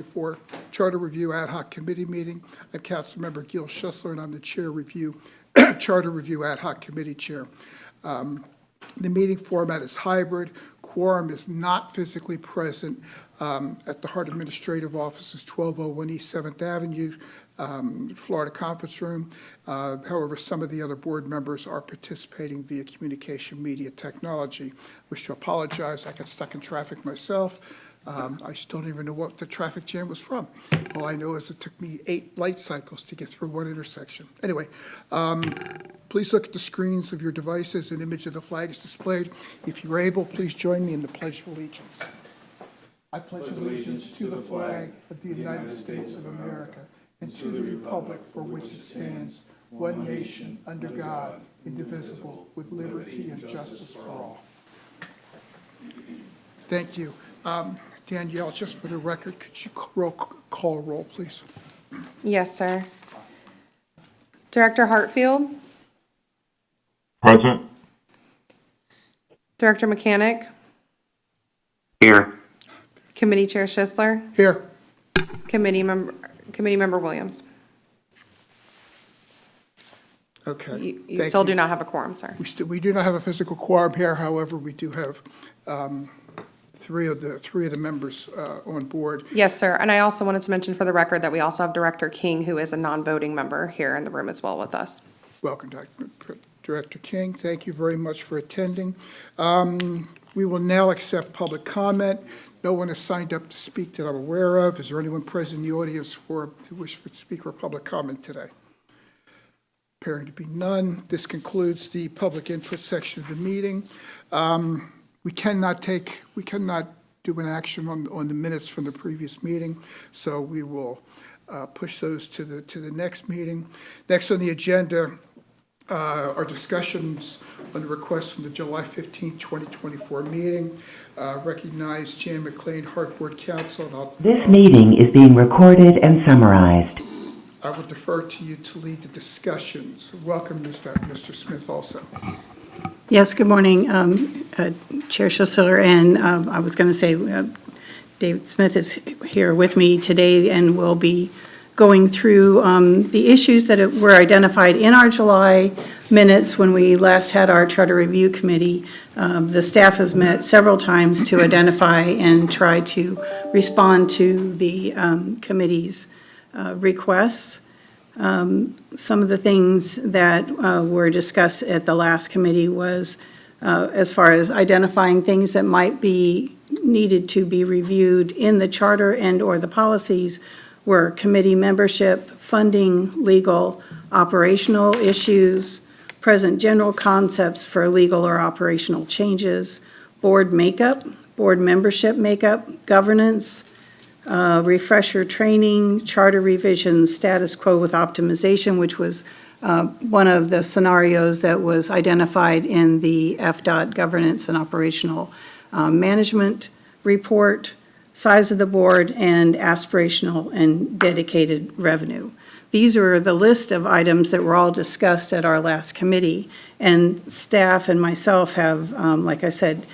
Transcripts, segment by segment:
For Charter Review Ad Hoc Committee meeting. I'm Councilmember Gil Schussler, and I'm the Chair Review, Charter Review Ad Hoc Committee Chair. The meeting format is hybrid. Quorum is not physically present at the HART Administrative Offices, 1201 East 7th Avenue, Florida Conference Room. However, some of the other board members are participating via communication media technology. Wish to apologize. I got stuck in traffic myself. I still don't even know what the traffic jam was from. All I know is it took me 8 light cycles to get through one intersection. Anyway, please look at the screens of your devices. An image of the flag is displayed. If you're able, please join me in the Pledge of Allegiance. I pledge allegiance to the flag of the United States of America and to the republic for which it stands, one nation, under God, indivisible, with liberty and justice for all. Thank you. Danielle, just for the record, could you call roll, please? Yes, sir. Director Hartfield? Present. Director Mechanic? Here. Committee Chair Schisler? Here. Committee Member Williams? Okay. You still do not have a quorum, sir. We do not have a physical quorum here. However, we do have three of the members on board. Yes, sir. And I also wanted to mention for the record that we also have Director King, who is a non-voting member here in the room as well with us. Welcome, Director King. Thank you very much for attending. We will now accept public comment. No one has signed up to speak that I'm aware of. Is there anyone present in the audience who wish to speak for public comment today? Appearing to be none. This concludes the public input section of the meeting. We cannot do an action on the minutes from the previous meeting, so we will push those to the next meeting. Next on the agenda are discussions on the request from the July 15, 2024 meeting. Recognize Jan McLean, HART Board Counsel. This meeting is being recorded and summarized. I will defer to you to lead the discussions. Welcome, Mr. Smith, also. Yes, good morning, Chair Schisler, and I was going to say David Smith is here with me today and will be going through the issues that were identified in our July minutes when we last had our Charter Review Committee. The staff has met several times to identify and try to respond to the committee's requests. Some of the things that were discussed at the last committee was as far as identifying things that might be needed to be reviewed in the charter and or the policies were committee membership, funding, legal, operational issues, present general concepts for legal or operational changes, board makeup, board membership makeup, governance, refresher training, charter revisions, status quo with optimization, which was one of the scenarios that was identified in the FDOT governance and operational management report, size of the board, and aspirational and dedicated revenue. These are the list of items that were all discussed at our last committee, and staff and myself have, like I said,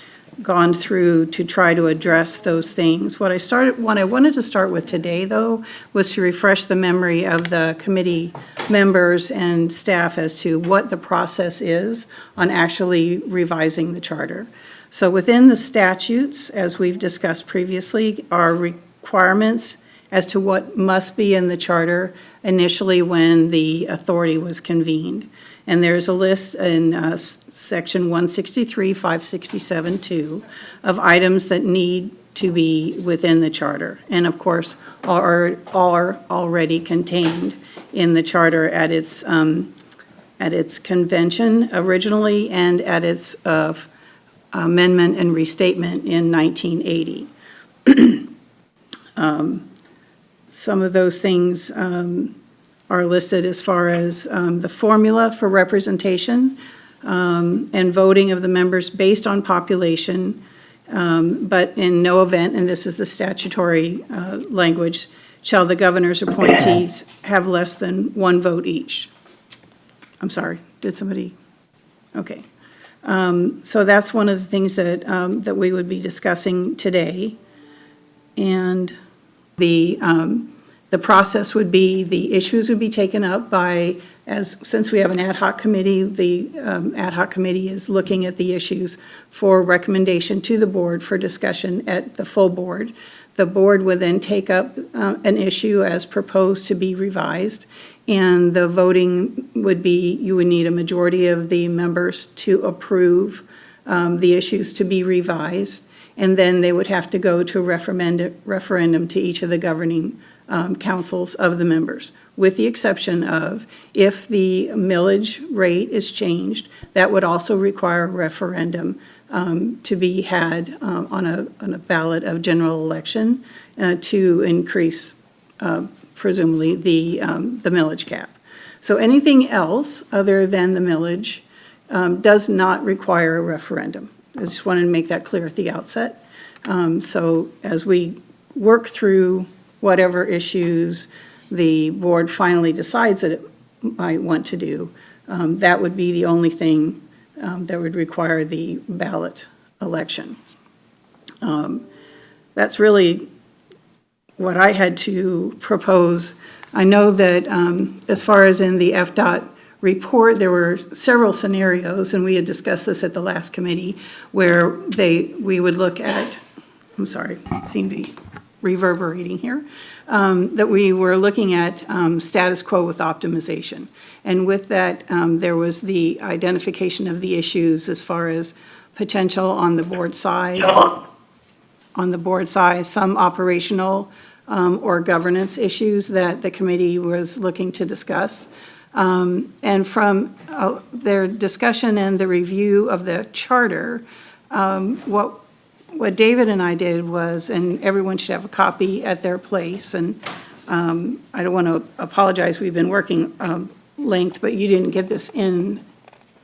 gone through to try to address those things. What I wanted to start with today, though, was to refresh the memory of the committee members and staff as to what the process is on actually revising the charter. So within the statutes, as we've discussed previously, are requirements as to what must be in the charter initially when the authority was convened. And there's a list in section 163, 567, 2 of items that need to be within the charter. And of course, are already contained in the charter at its convention originally and at its amendment and restatement in 1980. Some of those things are listed as far as the formula for representation and voting of the members based on population, but in no event, and this is the statutory language, shall the governor's appointees have less than 1 vote each. I'm sorry, did somebody? Okay. So that's one of the things that we would be discussing today. And The process would be, the issues would be taken up by, since we have an ad hoc committee, the ad hoc committee is looking at the issues for recommendation to the board for discussion at the full board. The board would then take up an issue as proposed to be revised, and the voting would be, you would need a majority of the members to approve the issues to be revised, and then they would have to go to a referendum to each of the governing councils of the members, with the exception of if the millage rate is changed, that would also require a referendum to be had on a ballot of general election to increase presumably the millage cap. So anything else other than the millage does not require a referendum. I just wanted to make that clear at the outset. So as we work through whatever issues the board finally decides that it might want to do, that would be the only thing that would require the ballot election. That's really what I had to propose. I know that as far as in the FDOT report, there were several scenarios, and we had discussed this at the last committee, where we would look at, I'm sorry, seem to be reverberating here, that we were looking at status quo with optimization. And with that, there was the identification of the issues as far as potential on the board size, some operational or governance issues that the committee was looking to discuss. And from their discussion and the review of the charter, what David and I did was, and everyone should have a copy at their place, and I don't want to apologize, we've been working length, but you didn't get this in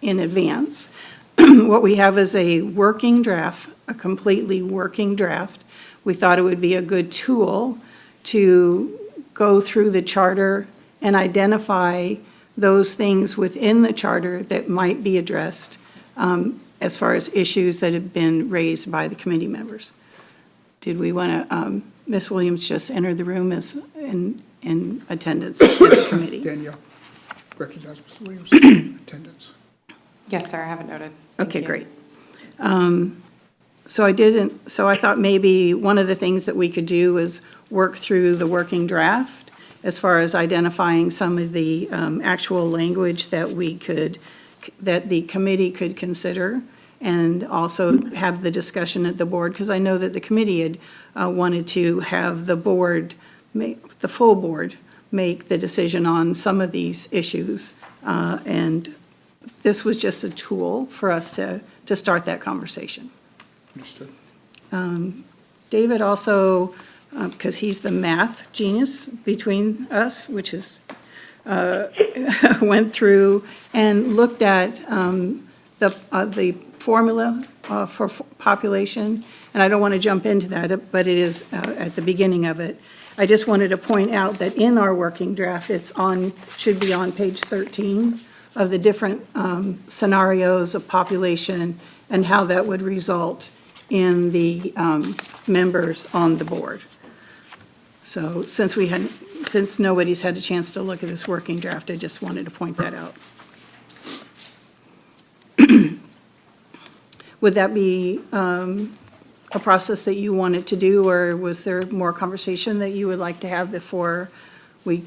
advance. What we have is a working draft, a completely working draft. We thought it would be a good tool to go through the charter and identify those things within the charter that might be addressed as far as issues that have been raised by the committee members. Did we want to, Ms. Williams just entered the room as in attendance at the committee. Danielle, recognize Ms. Williams in attendance. Yes, sir, I have it noted. Thank Okay, you. great. So I thought maybe one of the things that we could do is work through the working draft as far as identifying some of the actual language that that the committee could consider, and also have the discussion at the board, because I know that the committee had wanted to have the full board make the decision on some of these issues. And this was just a tool for us to start that conversation. Understood. David also, because he's the math genius between us, which is, went through and looked at the formula for population, and I don't want to jump into that, but it is at the beginning of it. I just wanted to point out that in our working draft, should be on page 13 of the different scenarios of population and how that would result in the members on the board. So since nobody's had a chance to look at this working draft, I just wanted to point that out. Would that be a process that you wanted to do, or was there more conversation that you would like to have before we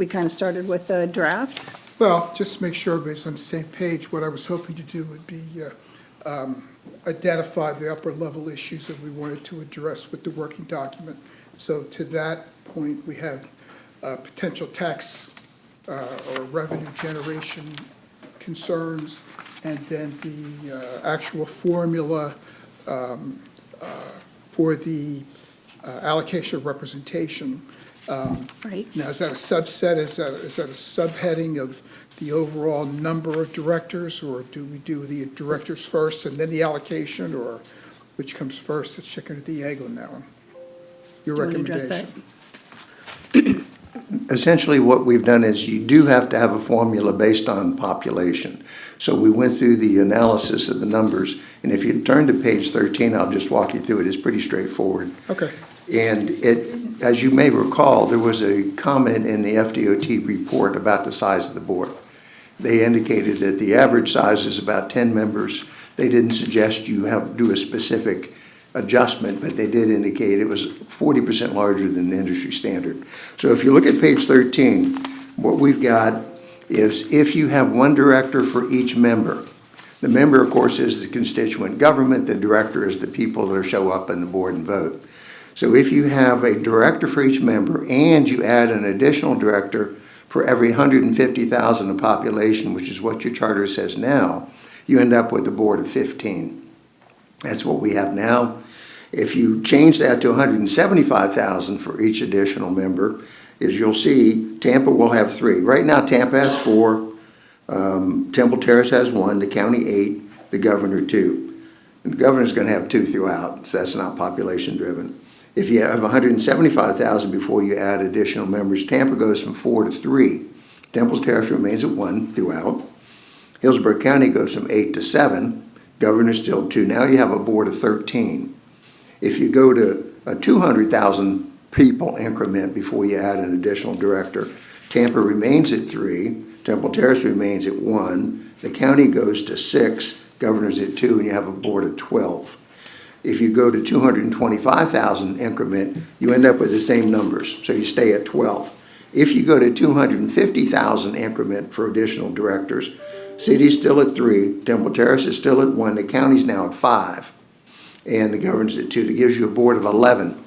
kind of started with the draft? Well, just to make sure everybody's on the same page, what I was hoping to do would be identify the upper level issues that we wanted to address with the working document. So to that point, we have potential tax or revenue generation concerns, and then the actual formula for the allocation of representation. Right. Now, is that a subset, is that a subheading of the overall number of directors, or do we do the directors first and then the allocation, or which comes first, the chicken or the egg on that one? Your Do you want to address that? recommendation. Essentially, what we've done is you do have to have a formula based on population. So we went through the analysis of the numbers, and if you turn to page 13, I'll just walk you through it. It's pretty straightforward. Okay. And as you may recall, there was a comment in the FDOT report about the size of the board. They indicated that the average size is about 10 members. They didn't suggest you do a specific adjustment, but they did indicate it was 40% larger than the industry standard. So if you look at page 13, what we've got is if you have one director for each member, the member, of course, is the constituent government. The director is the people that show up in the board and vote. So if you have a director for each member and you add an additional director for every 150,000 of population, which is what your charter says now, you end up with a board of 15. That's what we have now. If you change that to 175,000 for each additional member, as you'll see, Tampa will have 3. Right now, Tampa has 4, Temple Terrace has 1, the county 8, the governor 2. And the governor's going to have 2 throughout, so that's not population driven. If you have 175,000 before you add additional members, Tampa goes from 4 to 3. Temple Terrace remains at 1 throughout. Hillsborough County goes from 8 to 7. Governor's still 2. Now you have a board of 13. If you go to a 200,000 people increment before you add an additional director, Tampa remains at 3. Temple Terrace remains at 1. The county goes to 6. Governor's at 2, and you have a board of 12. If you go to 225,000 increment, you end up with the same numbers, so you stay at 12. If you go to 250,000 increment for additional directors, city's still at 3, Temple Terrace is still at 1, the county's now at 5, and the governor's at 2. That gives you a board of 11.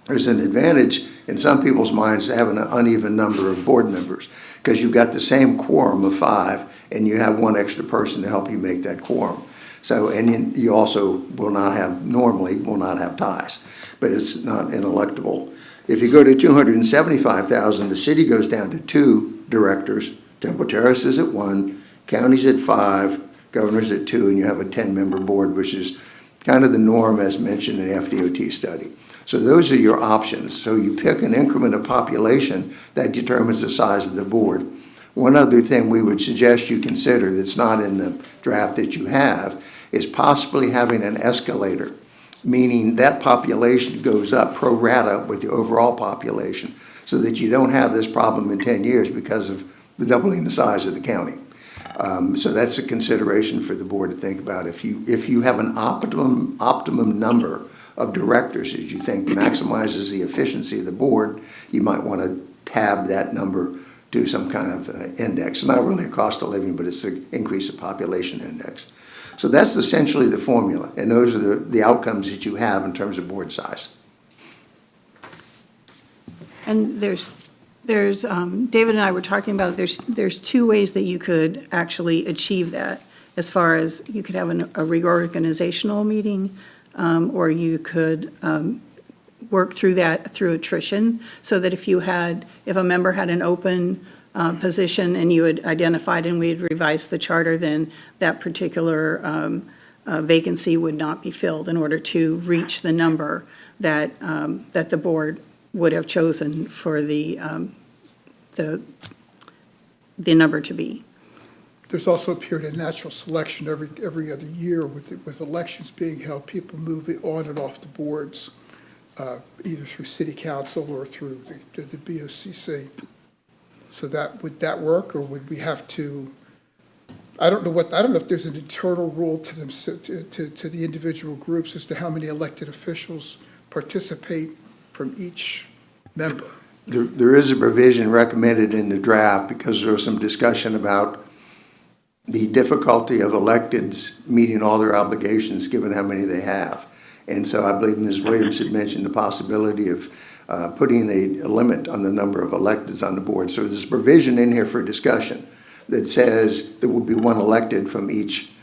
There's an advantage in some people's minds to having an uneven number of board members, because you've got the same quorum of 5, and you have one extra person to help you make that quorum. So, and you also normally will not have ties, but it's not inelectable. If you go to 275,000, the city goes down to 2 directors. Temple Terrace is at 1, county's at 5, governor's at 2, and you have a 10-member board, which is kind of the norm as mentioned in the FDOT study. So those are your options. So you pick an increment of population that determines the size of the board. One other thing we would suggest you consider that's not in the draft that you have is possibly having an escalator, meaning that population goes up pro rata with the overall population so that you don't have this problem in 10 years because of the doubling the size of the county. So that's a consideration for the board to think about. If you have an optimum number of directors that you think maximizes the efficiency of the board, you might want to tab that number to some kind of index. Not really a cost of living, but it's an increase of population index. So that's essentially the formula, and those are the outcomes that you have in terms of board size. And there's David and I were talking about, there's 2 ways that you could actually achieve that, as far as you could have a reorganizational meeting, or you could work through that through attrition, so that if a member had an open position and you had identified and we had revised the charter, then that particular vacancy would not be filled in order to reach the number that the board would have chosen for the number to be. There's also a period of natural selection every other year with elections being held. People move on and off the boards, either through city council or through the BOCC. So would that work, or would we have to? I don't know if there's an internal rule to them to the individual groups as to how many elected officials participate from each member. There is a provision recommended in the draft because there was some discussion about the difficulty of electeds meeting all their obligations given how many they have. And so I believe Ms. Williams had mentioned the possibility of putting a limit on the number of electeds on the board. So there's a provision in here for discussion that says there will be 1 elected from each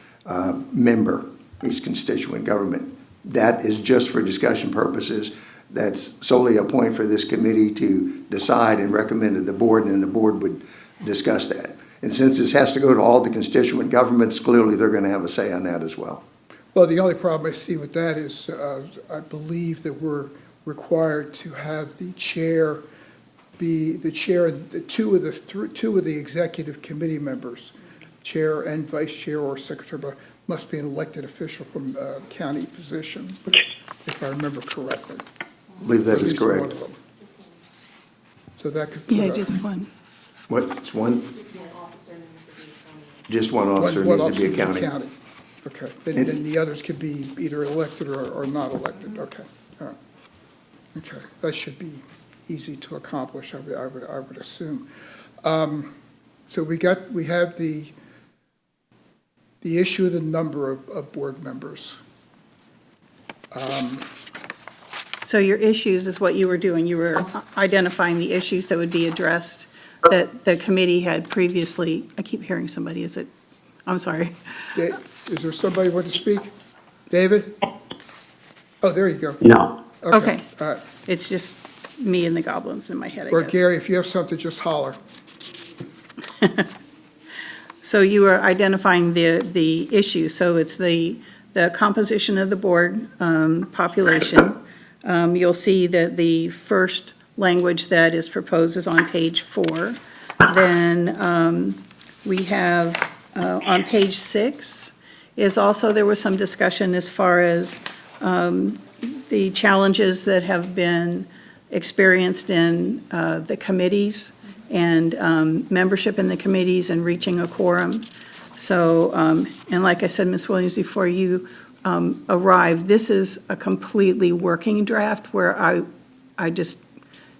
member, each constituent government. That is just for discussion purposes. That's solely a point for this committee to decide and recommend to the board, and then the board would discuss that. And since this has to go to all the constituent governments, clearly they're going to have a say on that as well. Well, the only problem I see with that is I believe that we're required to have the chair be the chair, two of the executive committee members, chair and vice chair or secretary, must be an elected official from a county position, if I remember correctly. I believe that At is least one correct. of them. So that could. Yeah, put a- just one. What, it's one? Just one officer one needs to officer be a county. Okay, then the others could be either elected or not elected, okay, all right. Okay, that should be easy to accomplish, I would assume. So we have the issue of the number of board members. So your issues is what you were doing. You were identifying the issues that would be addressed that the committee had previously. I keep hearing somebody, is it? I'm sorry. Is there somebody who want to speak? David? Oh, there you go. No. Okay. All right. It's just me and the goblins in my head, I Or guess. Gary, if you have something, just holler. So you are identifying the issue. So it's the composition of the board population. You'll see that the first language that is proposed is on page 4. Then we have on page 6 is also, there was some discussion as far as the challenges that have been experienced in the committees and membership in the committees and reaching a quorum. So, and like I said, Ms. Williams, before you arrived, this is a completely working draft where I just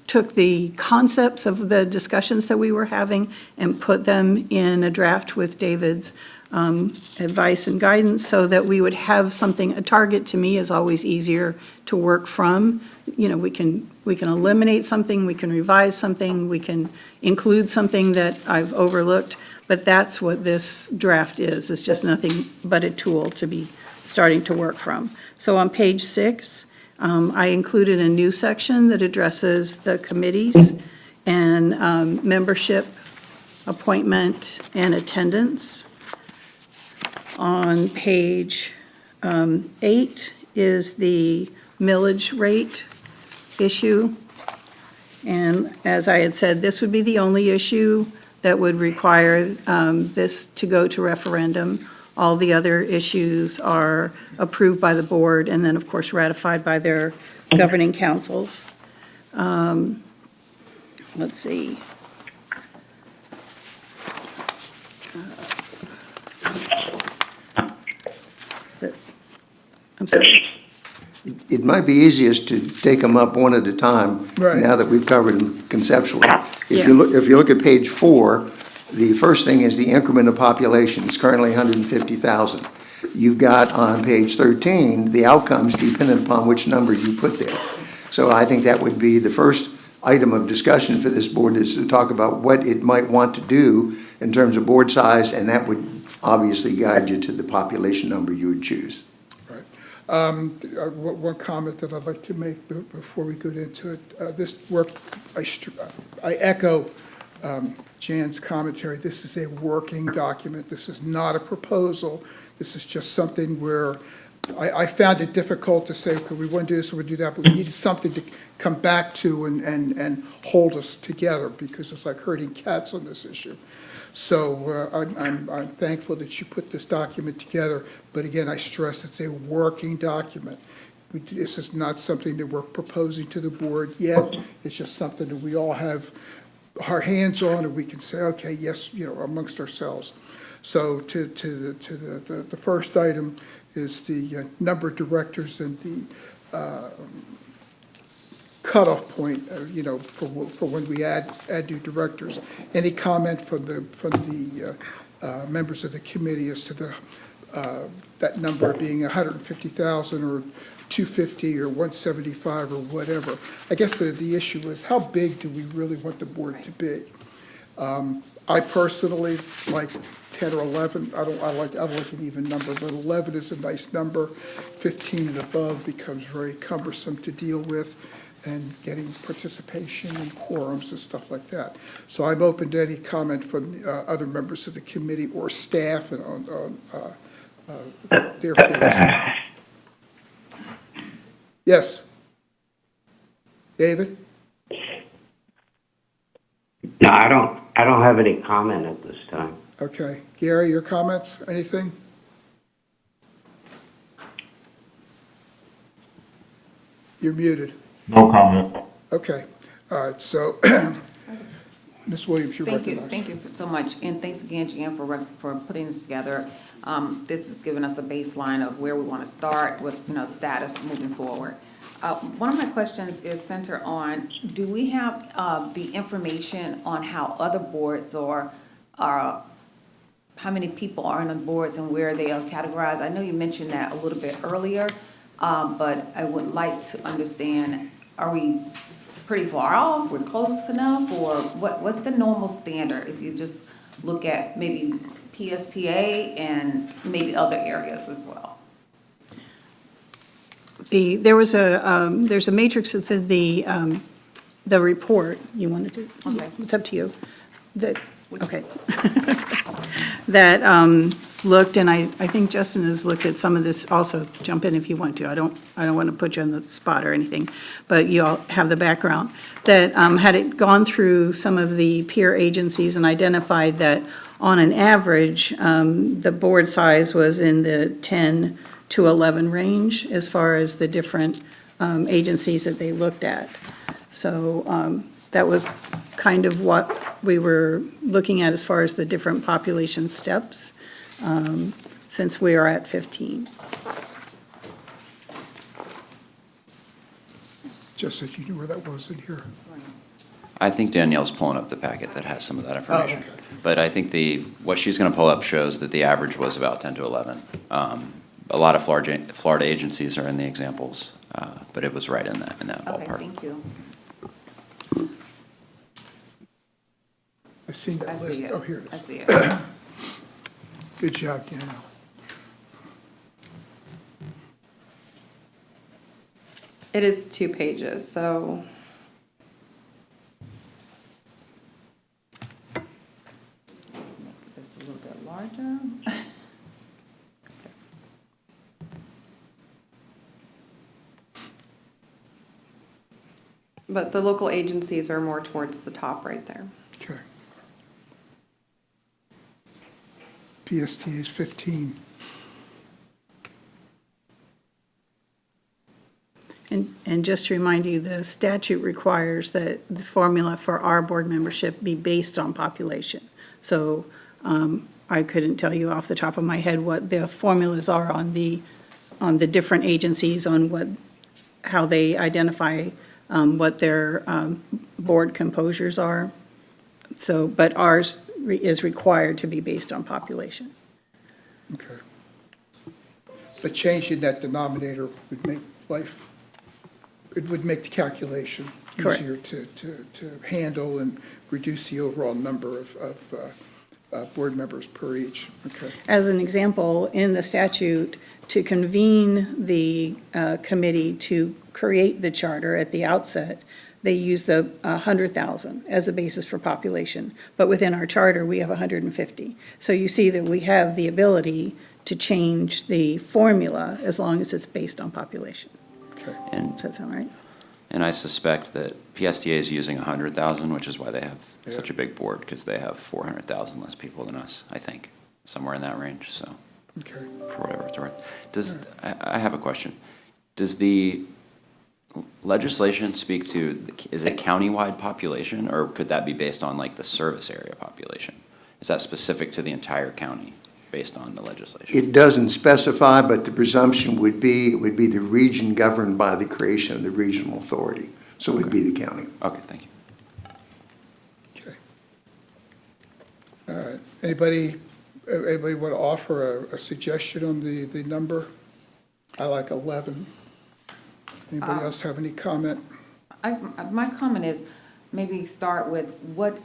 took the concepts of the discussions that we were having and put them in a draft with David's advice and guidance so that we would have something. A target to me is always easier to work from. You know, we can eliminate something, we can revise something, we can include something that I've overlooked, but that's what this draft is. It's just nothing but a tool to be starting to work from. So on page 6, I included a new section that addresses the committees and membership, appointment, and attendance. On page 8 is the millage rate issue. And as I had said, this would be the only issue that would require this to go to referendum. All the other issues are approved by the board and then, of course, ratified by their governing councils. Let's see. I'm sorry. It might be easiest to take them up one at a time, Right. now that we've covered them conceptually. Yeah. If you look at page 4, the first thing is the increment of population. It's currently 150,000. You've got on page 13, the outcomes dependent upon which number you put there. So I think that would be the first item of discussion for this board, is to talk about what it might want to do in terms of board size, and that would obviously guide you to the population number you would choose. One comment that I'd like to make before we get into it, this work, I echo Jan's commentary. This is a working document. This is not a proposal. This is just something where I found it difficult to say, okay, we want to do this or we do that, but we needed something to come back to and hold us together, because it's like herding cats on this issue. So I'm thankful that you put this document together, but again, I stress it's a working document. This is not something that we're proposing to the board yet. It's just something that we all have our hands on, and we can say, okay, yes, you know, amongst ourselves. So to the first item is the number of directors and the cutoff point, you know, for when we add new directors. Any comment from the members of the committee as to that number being 150,000 or 250 or 175 or whatever? I guess the issue is, how big do we really want the board to be? I personally like 10 or 11. I like an even number, but 11 is a nice number. 15 and above becomes very cumbersome to deal with, and getting participation and quorums and stuff like that. So I'm open to any comment from other members of the committee or staff and on their feelings. Yes? David? No, I don't have any comment at this time. Okay. Gary, your comments? Anything? You're muted. No comment. Okay, all right, so Ms. Williams, you're Thank you, recognized. thank you so much, and thanks again, Jan, for putting this together. This has given us a baseline of where we want to start with, status moving forward. One of my questions is centered on, do we have, the information on how other boards are, how many people are on the boards and where they are categorized? I know you mentioned that a little bit earlier, but I would like to understand, are we pretty far off, we're close enough, or what's the normal standard if you just look at maybe PSTA and maybe other areas as well? There's a matrix within the report you wanted to, Okay. it's up to you. Okay. That looked, and I think Justin has looked at some of this, also jump in if you want to. I don't want to put you on the spot or anything, but you all have the background. That had it gone through some of the peer agencies and identified that on an average, the board size was in the 10 to 11 range as far as the different agencies that they looked at. So that was kind of what we were looking at as far as the different population steps, since we are at 15. Just that you knew where that was in here. I think Danielle's pulling up the packet that has some of that information. okay. But I think what she's going to pull up shows that the average was about 10 to 11. A lot of Florida agencies are in the examples, but it was right in that Okay, ballpark. thank you. I've seen I that list. see it. Oh, here it I is. see it. Good job, Danielle. It is 2 pages, so. It's a little bit larger. But the local agencies are more towards the top right there. Okay. PST is 15. And just to remind you, the statute requires that the formula for our board membership be based on population. So I couldn't tell you off the top of my head what the formulas are on the different agencies, on how they identify what their board composures are. So, but ours is required to be based on population. Okay. But changing that denominator would make it would make the calculation Correct. easier to handle and reduce the overall number of board members per each. Okay. As an example, in the statute, to convene the committee to create the charter at the outset, they use the 100,000 as a basis for population. But within our charter, we have 150. So you see that we have the ability to change the formula as long as it's based on population. Okay. And Does that sound right? And I suspect that PSTA is using 100,000, which is why they have such a big board, because they have 400,000 less people than us, I think, somewhere in that range, so, Okay. for whatever it's worth. I have a question. Does the legislation speak to, is it countywide population, or could that be based on like the service area population? Is that specific to the entire county, based on the legislation? It doesn't specify, but the presumption would be, it would be the region governed by the creation of the regional authority. So it would be the county. Okay, thank you. Okay. Anybody want to offer a suggestion on the number? I like 11. Anybody else have any comment? My comment is, maybe start with, what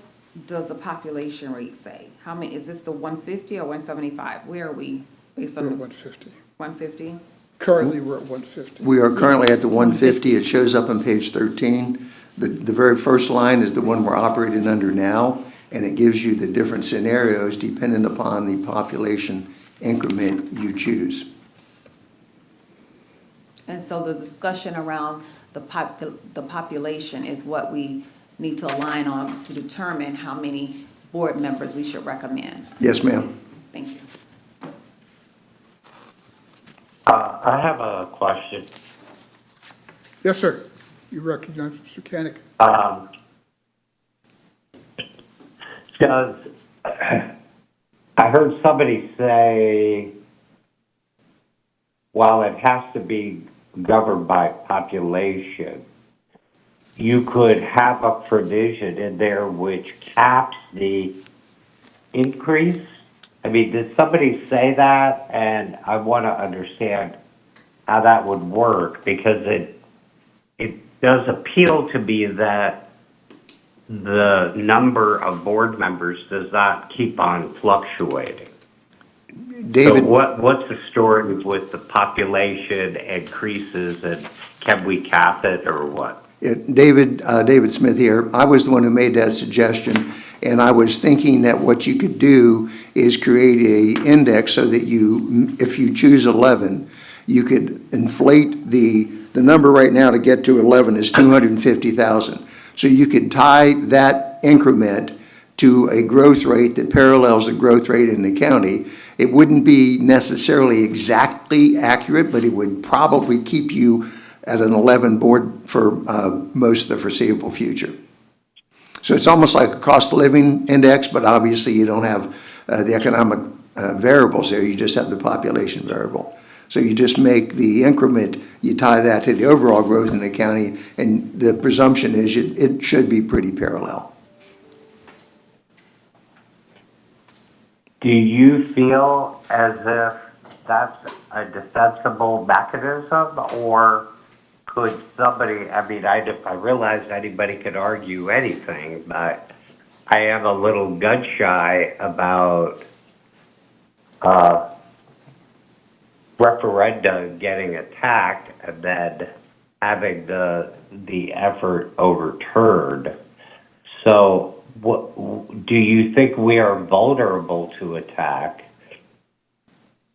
does the population rate say? How many, is this the 150 or 175? Where are we based We're at on 150. 150? Currently, we're at 150. We are currently at the 150. It shows up on page 13. The very first line is the one we're operating under now, and it gives you the different scenarios dependent upon the population increment you choose. And so the discussion around the population is what we need to align on to determine how many board members we should recommend. Yes, ma'am. Thank you. I have a question. Yes, sir. You recognize Mr. Koenig? Does, I heard somebody say, while it has to be governed by population, you could have a provision in there which caps the increase? I mean, did somebody say that? And I want to understand how that would work, because it does appeal to me that the number of board members does not keep on fluctuating. So David, what's the story with the population increases, and can we cap it or what? David Smith here. I was the one who made that suggestion, and I was thinking that what you could do is create a index so that if you choose 11, you could inflate the number right now to get to 11 is 250,000. So you could tie that increment to a growth rate that parallels the growth rate in the county. It wouldn't be necessarily exactly accurate, but it would probably keep you at an 11 board for most of the foreseeable future. So it's almost like a cost of living index, but obviously you don't have the economic variables there, you just have the population variable. So you just make the increment, you tie that to the overall growth in the county, and the presumption is it should be pretty parallel. Do you feel as if that's a defensible mechanism, or could somebody, I mean, I realize anybody could argue anything, but I am a little gun shy about referenda getting attacked and then having the effort overturned. So do you think we are vulnerable to attack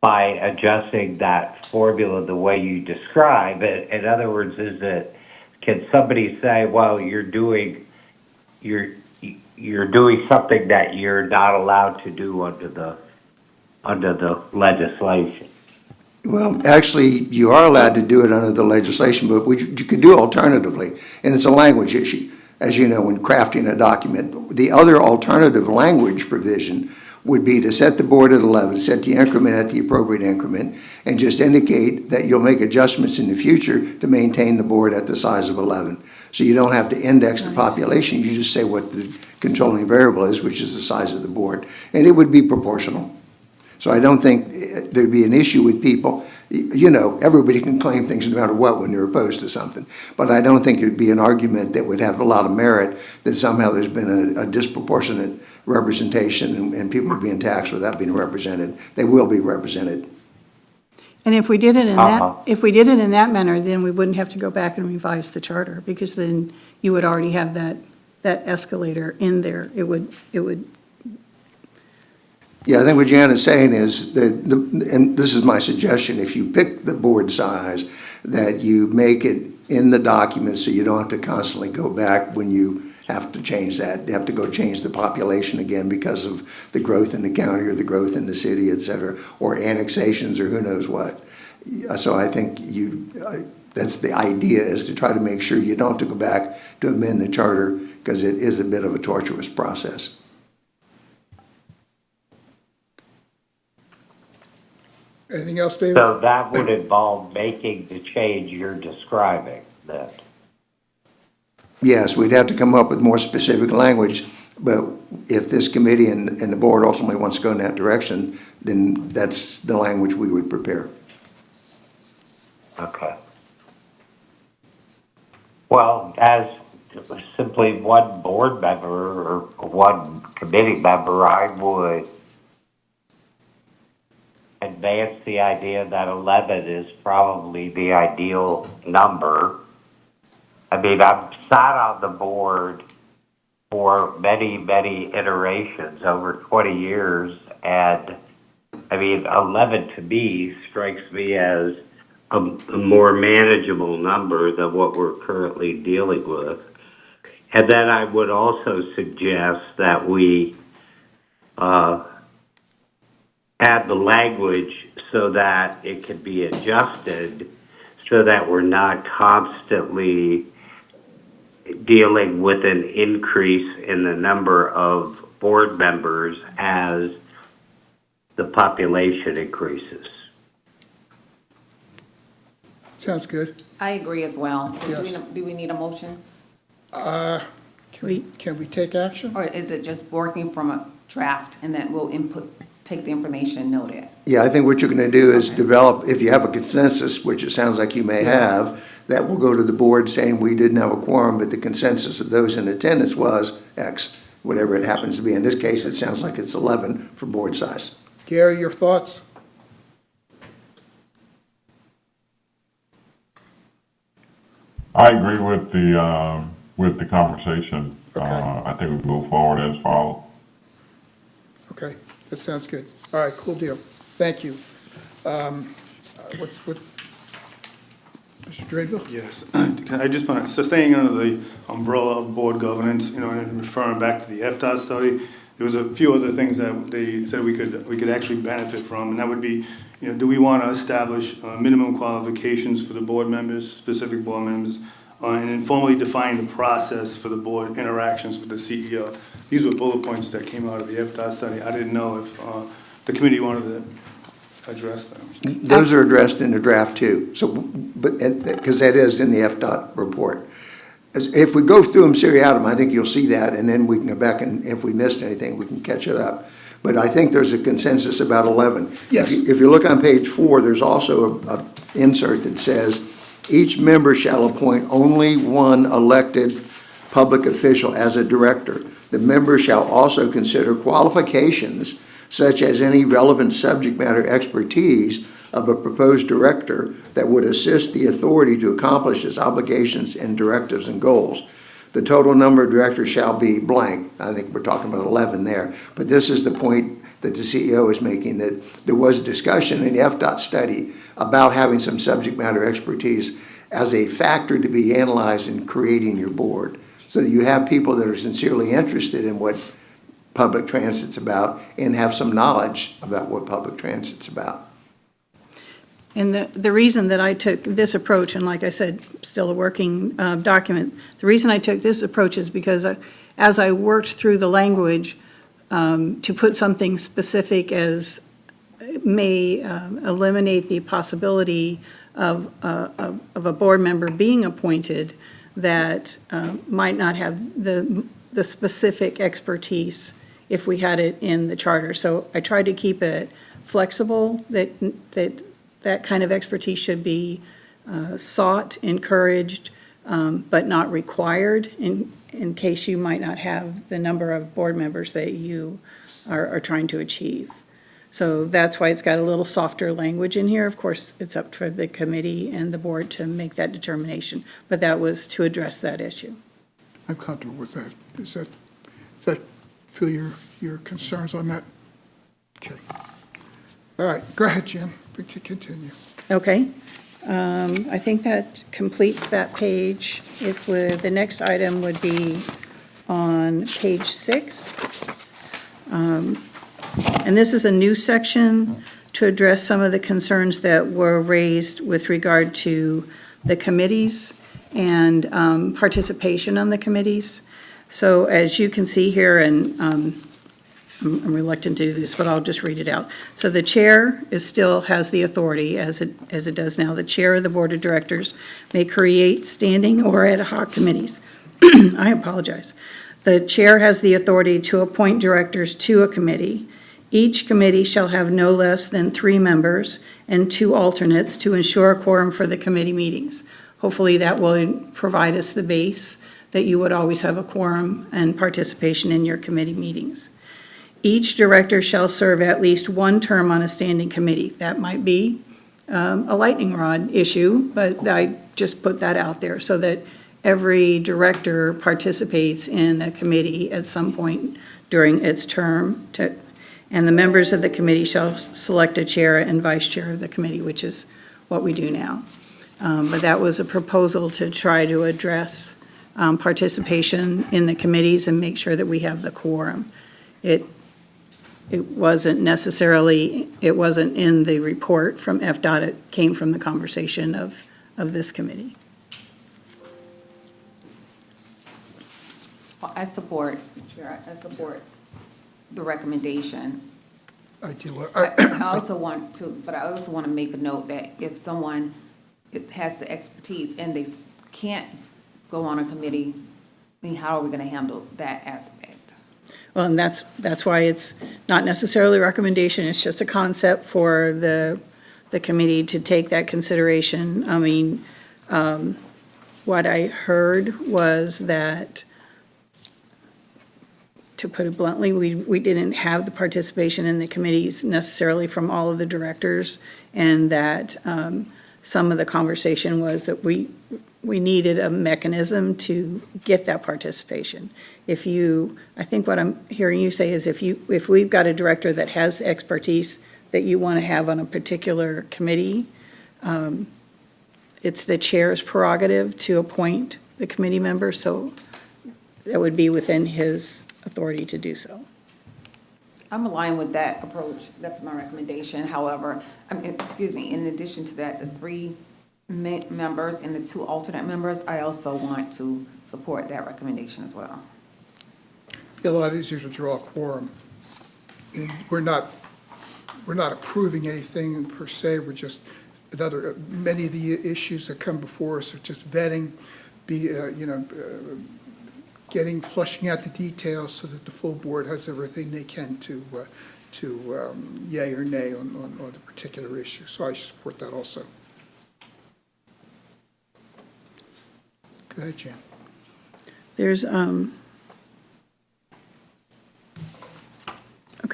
by adjusting that formula the way you describe it? In other words, can somebody say, well, you're doing something that you're not allowed to do under the legislation? Well, actually, you are allowed to do it under the legislation, but you could do alternatively, and it's a language issue, as you know, when crafting a document. The other alternative language provision would be to set the board at 11, set the increment at the appropriate increment, and just indicate that you'll make adjustments in the future to maintain the board at the size of 11. So you don't have to index the population, you just say what the controlling variable is, which is the size of the board, and it would be proportional. So I don't think there'd be an issue with people. You know, everybody can claim things no matter what when they're opposed to something. But I don't think it'd be an argument that would have a lot of merit that somehow there's been a disproportionate representation and people are being taxed without being represented. They will be represented. And if we did it in that manner, then we wouldn't have to go back and revise the charter, because then you would already have that escalator in there. It would. Yeah, I think what Jan is saying is that, and this is my suggestion, if you pick the board size, that you make it in the document so you don't have to constantly go back when you have to change that. You have to go change the population again because of the growth in the county or the growth in the city, et cetera, or annexations or who knows what. So I think that's the idea, is to try to make sure you don't have to go back to amend the charter, because it is a bit of a tortuous process. Anything else, David? So that would involve making the change you're describing then? Yes, we'd have to come up with more specific language, but if this committee and the board ultimately wants to go in that direction, then that's the language we would prepare. Okay. Well, as simply one board member or one committee member, I would advance the idea that 11 is probably the ideal number. I mean, I've sat on the board for many, many iterations over 20 years, and I mean, 11 to me strikes me as a more manageable number than what we're currently dealing with. And then I would also suggest that we add the language so that it can be adjusted, so that we're not constantly dealing with an increase in the number of board members as the population increases. Sounds good. I agree as well. So Yes. do we need a motion? Can we take action? Or is it just working from a draft and then we'll take the information and note it? Yeah, I think what you're gonna do is Okay. develop, if you have a consensus, which it sounds like you may have, that will go to the board saying we didn't have a quorum, but the consensus of those in attendance was X, whatever it happens to be. In this case, it sounds like it's 11 for board size. Gary, your thoughts? I agree with the conversation. Okay. I think we move forward as follows. Okay, that sounds good. All right, cool deal. Thank you. What, Mr. Drainville? Yes, I just want to, so staying under the umbrella of board governance, and referring back to the FDOT study, there was a few other things that they said we could actually benefit from, and that would be, do we want to establish minimum qualifications for the board members, specific board members, and then formally define the process for the board interactions with the CEO. These were bullet points that came out of the FDOT study. I didn't know if the committee wanted to address them. Those are addressed in the draft too, so, but, because that is in the FDOT report. If we go through them seriatim, I think you'll see that, and then we can go back and if we missed anything, we can catch it up. But I think there's a consensus about 11. Yes. If you look on page 4, there's also a insert that says, each member shall appoint only one elected public official as a director. The member shall also consider qualifications such as any relevant subject matter expertise of a proposed director that would assist the authority to accomplish its obligations and directives and goals. The total number of directors shall be blank. I think we're talking about 11 there. But this is the point that the CEO is making, that there was discussion in the FDOT study about having some subject matter expertise as a factor to be analyzed in creating your board. So that you have people that are sincerely interested in what public transit's about and have some knowledge about what public transit's about. And the reason that I took this approach, and like I said, still a working document, the reason I took this approach is because as I worked through the language to put something specific as may eliminate the possibility of a board member being appointed that might not have the specific expertise if we had it in the charter. So I tried to keep it flexible, that kind of expertise should be sought, encouraged, but not required in case you might not have the number of board members that you are trying to achieve. So that's why it's got a little softer language in here. Of course, it's up for the committee and the board to make that determination, but that was to address that issue. I'm comfortable with that. Does that fill your concerns on that? Okay. All right, go ahead, Jim. We can continue. Okay, I think that completes that page. The next item would be on page 6. And this is a new section to address some of the concerns that were raised with regard to the committees and participation on the committees. So as you can see here, and I'm reluctant to do this, but I'll just read it out. So the chair still has the authority, as it does now. The chair of the board of directors may create standing or ad hoc committees. I apologize. The chair has the authority to appoint directors to a committee. Each committee shall have no less than 3 members and 2 alternates to ensure a quorum for the committee meetings. Hopefully that will provide us the base that you would always have a quorum and participation in your committee meetings. Each director shall serve at least 1 term on a standing committee. That might be a lightning rod issue, but I just put that out there so that every director participates in a committee at some point during its term. And the members of the committee shall select a chair and vice chair of the committee, which is what we do now. But that was a proposal to try to address participation in the committees and make sure that we have the quorum. It wasn't in the report from FDOT, it came from the conversation of this committee. Well, I support, Chair, I support the recommendation. I do, I also want to, but I also want to make a note that if someone has the expertise and they can't go on a committee, I mean, how are we going to handle that aspect? Well, and that's why it's not necessarily a recommendation, it's just a concept for the committee to take that consideration. I mean, what I heard was that, to put it bluntly, we didn't have the participation in the committees necessarily from all of the directors, and that some of the conversation was that we needed a mechanism to get that participation. I think what I'm hearing you say is if we've got a director that has expertise that you want to have on a particular committee, it's the chair's prerogative to appoint the committee member, so that would be within his authority to do so. I'm aligned with that approach. That's my recommendation. However, in addition to that, the 3 members and the 2 alternate members, I also want to support that recommendation as well. be a lot easier to draw a quorum. And we're not approving anything per se, we're just, many of the issues that come before us are just vetting, flushing out the details so that the full board has everything they can to yay or nay on the particular issue. So I support that also. Go ahead, Jan. There's, okay,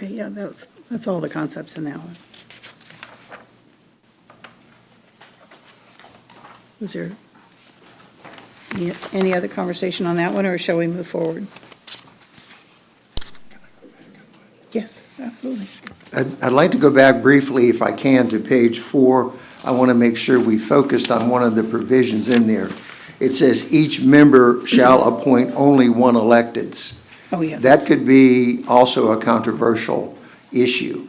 yeah, that's all the concepts in that one. Was there any other conversation on that one, or shall we move forward? Yes, absolutely. I'd like to go back briefly, if I can, to page 4. I want to make sure we focused on one of the provisions in there. It says each member shall appoint only 1 electeds. Oh, yeah. That could be also a controversial issue.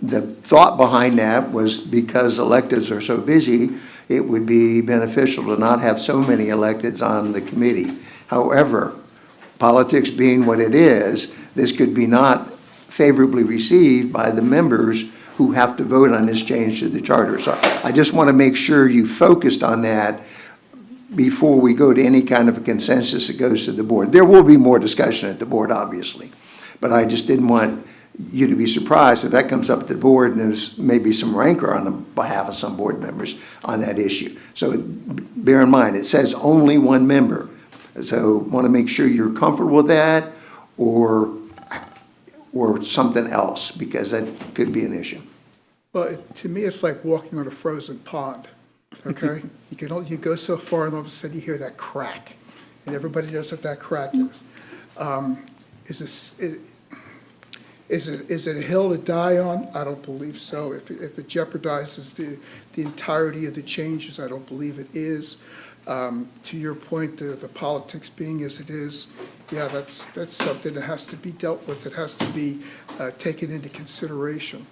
The thought behind that was because electeds are so busy, it would be beneficial to not have so many electeds on the committee. However, politics being what it is, this could be not favorably received by the members who have to vote on this change to the charter. So I just want to make sure you focused on that before we go to any kind of a consensus that goes to the board. There will be more discussion at the board, obviously, but I just didn't want you to be surprised if that comes up at the board and there's maybe some rancor on the behalf of some board members on that issue. So bear in mind, it says only 1 member. So want to make sure you're comfortable with that, or something else, because that could be an issue. Well, to me, it's like walking on a frozen pond, okay? You go so far, and all of a sudden you hear that crack, and everybody knows what that crack is. Is it a hill to die on? I don't believe so. If it jeopardizes the entirety of the changes, I don't believe it is. To your point, the politics being as it is, yeah, that's something that has to be dealt with. It has to be taken into consideration.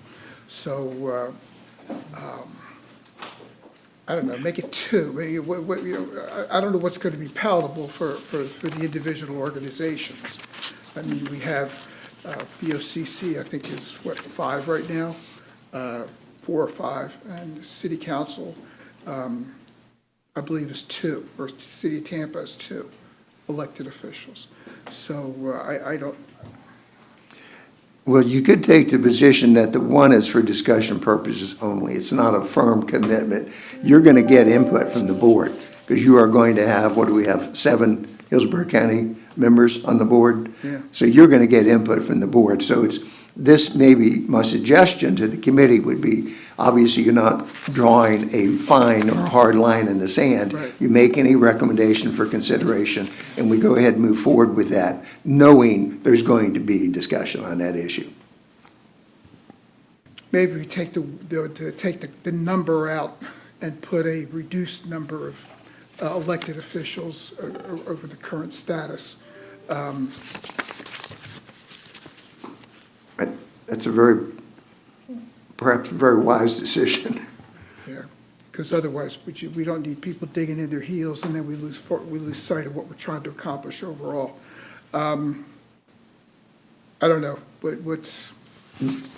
So, I don't know, make it 2. Maybe, I don't know what's going to be palatable for the individual organizations. I mean, we have VOCC, I think is, 5 right now? 4 or 5, and City Council, I believe is 2, or City of Tampa is 2 elected officials. So I don't. Well, you could take the position that the 1 is for discussion purposes only. It's not a firm commitment. You're going to get input from the board, because you are going to have, what do we have, 7 Hillsborough County members on the board? Yeah. So you're going to get input from the board. So this maybe my suggestion to the committee would be, obviously, you're not drawing a fine or hard line in the sand. Right. You make any recommendation for consideration, and we go ahead and move forward with that, knowing there's going to be discussion on that issue. Maybe we take the number out and put a reduced number of elected officials over the current status. That's perhaps a very wise decision. Yeah, because otherwise, we don't need people digging in their heels, and then we lose sight of what we're trying to accomplish overall. I don't know, what's,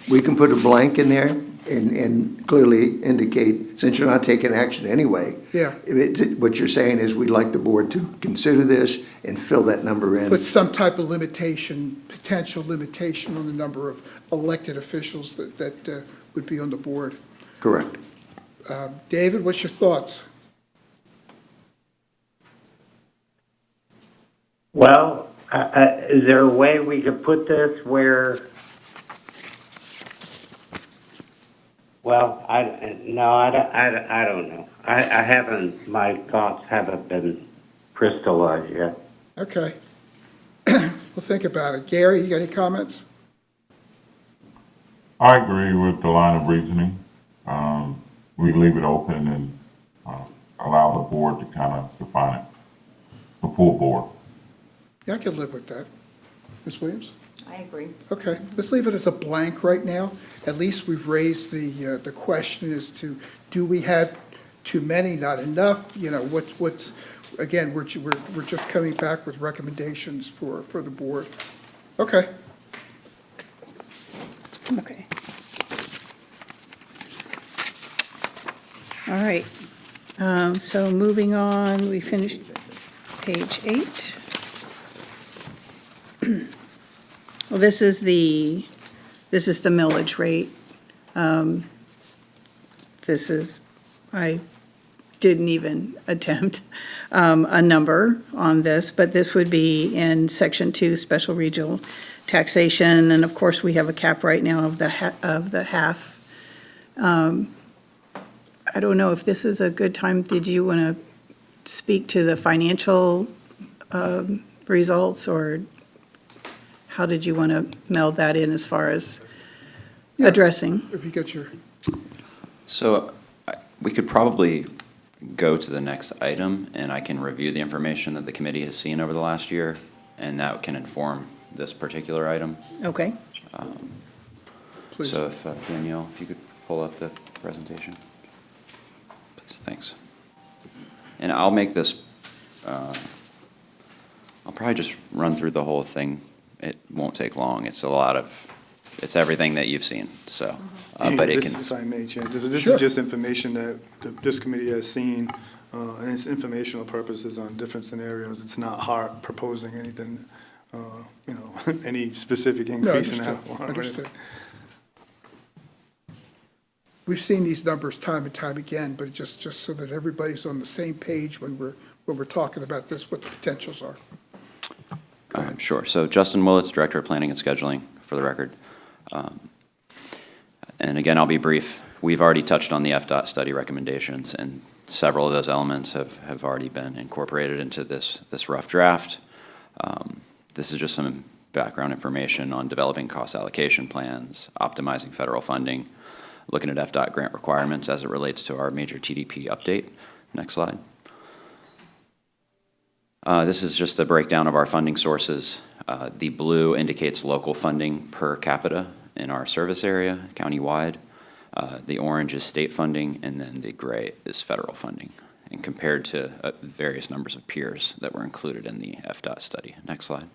We can put a blank in there and clearly indicate, since you're not taking action anyway. Yeah. What you're saying is we'd like the board to consider this and fill that number in. put some type of limitation, potential limitation on the number of elected officials that would be on the board. Correct. David, what's your thoughts? Well, is there a way we could put this where, well, I don't know. I haven't, my thoughts haven't been crystallized yet. Okay. We'll think about it. Gary, you got any comments? I agree with the line of reasoning. We leave it open and allow the board to kind of define it, the full board. Yeah, I can live with that. Ms. Williams? I agree. Okay, let's leave it as a blank right now. At least we've raised the question as to, do we have too many, not enough? You know, what's, again, we're just coming back with recommendations for the board. Okay. Okay. All right. So moving on, we finished page 8. Well, this is the millage rate. I didn't even attempt a number on this, but this would be in Section 2, Special Regional Taxation, and of course, we have a cap right now of the half. I don't know if this is a good time. Did you want to speak to the financial results, or how did you want to meld that in as far as addressing? If you get your, So we could probably go to the next item, and I can review the information that the committee has seen over the last year, and that can inform this particular item. Okay. please. So if, Danielle, if you could pull up the presentation. Please, thanks. And I'll make this, I'll probably just run through the whole thing. It won't take long. It's it's everything that you've seen, so. But it can. If I may, Chair, this Sure. is just information that this committee has seen, and it's informational purposes on different scenarios. It's not HART proposing anything, any specific No, increase in understood, that. understood. We've seen these numbers time and time again, but just so that everybody's on the same page when we're talking about this, what the potentials are. Sure. So Justin Willits, Director of Planning and Scheduling, for the record. And again, I'll be brief. We've already touched on the FDOT study recommendations, and several of those elements have already been incorporated into this rough draft. This is just some background information on developing cost allocation plans, optimizing federal funding, looking at FDOT grant requirements as it relates to our major TDP update. Next slide. This is just a breakdown of our funding sources. The blue indicates local funding per capita in our service area, countywide. The orange is state funding, and then the gray is federal funding, and compared to various numbers of peers that were included in the FDOT study. Next slide.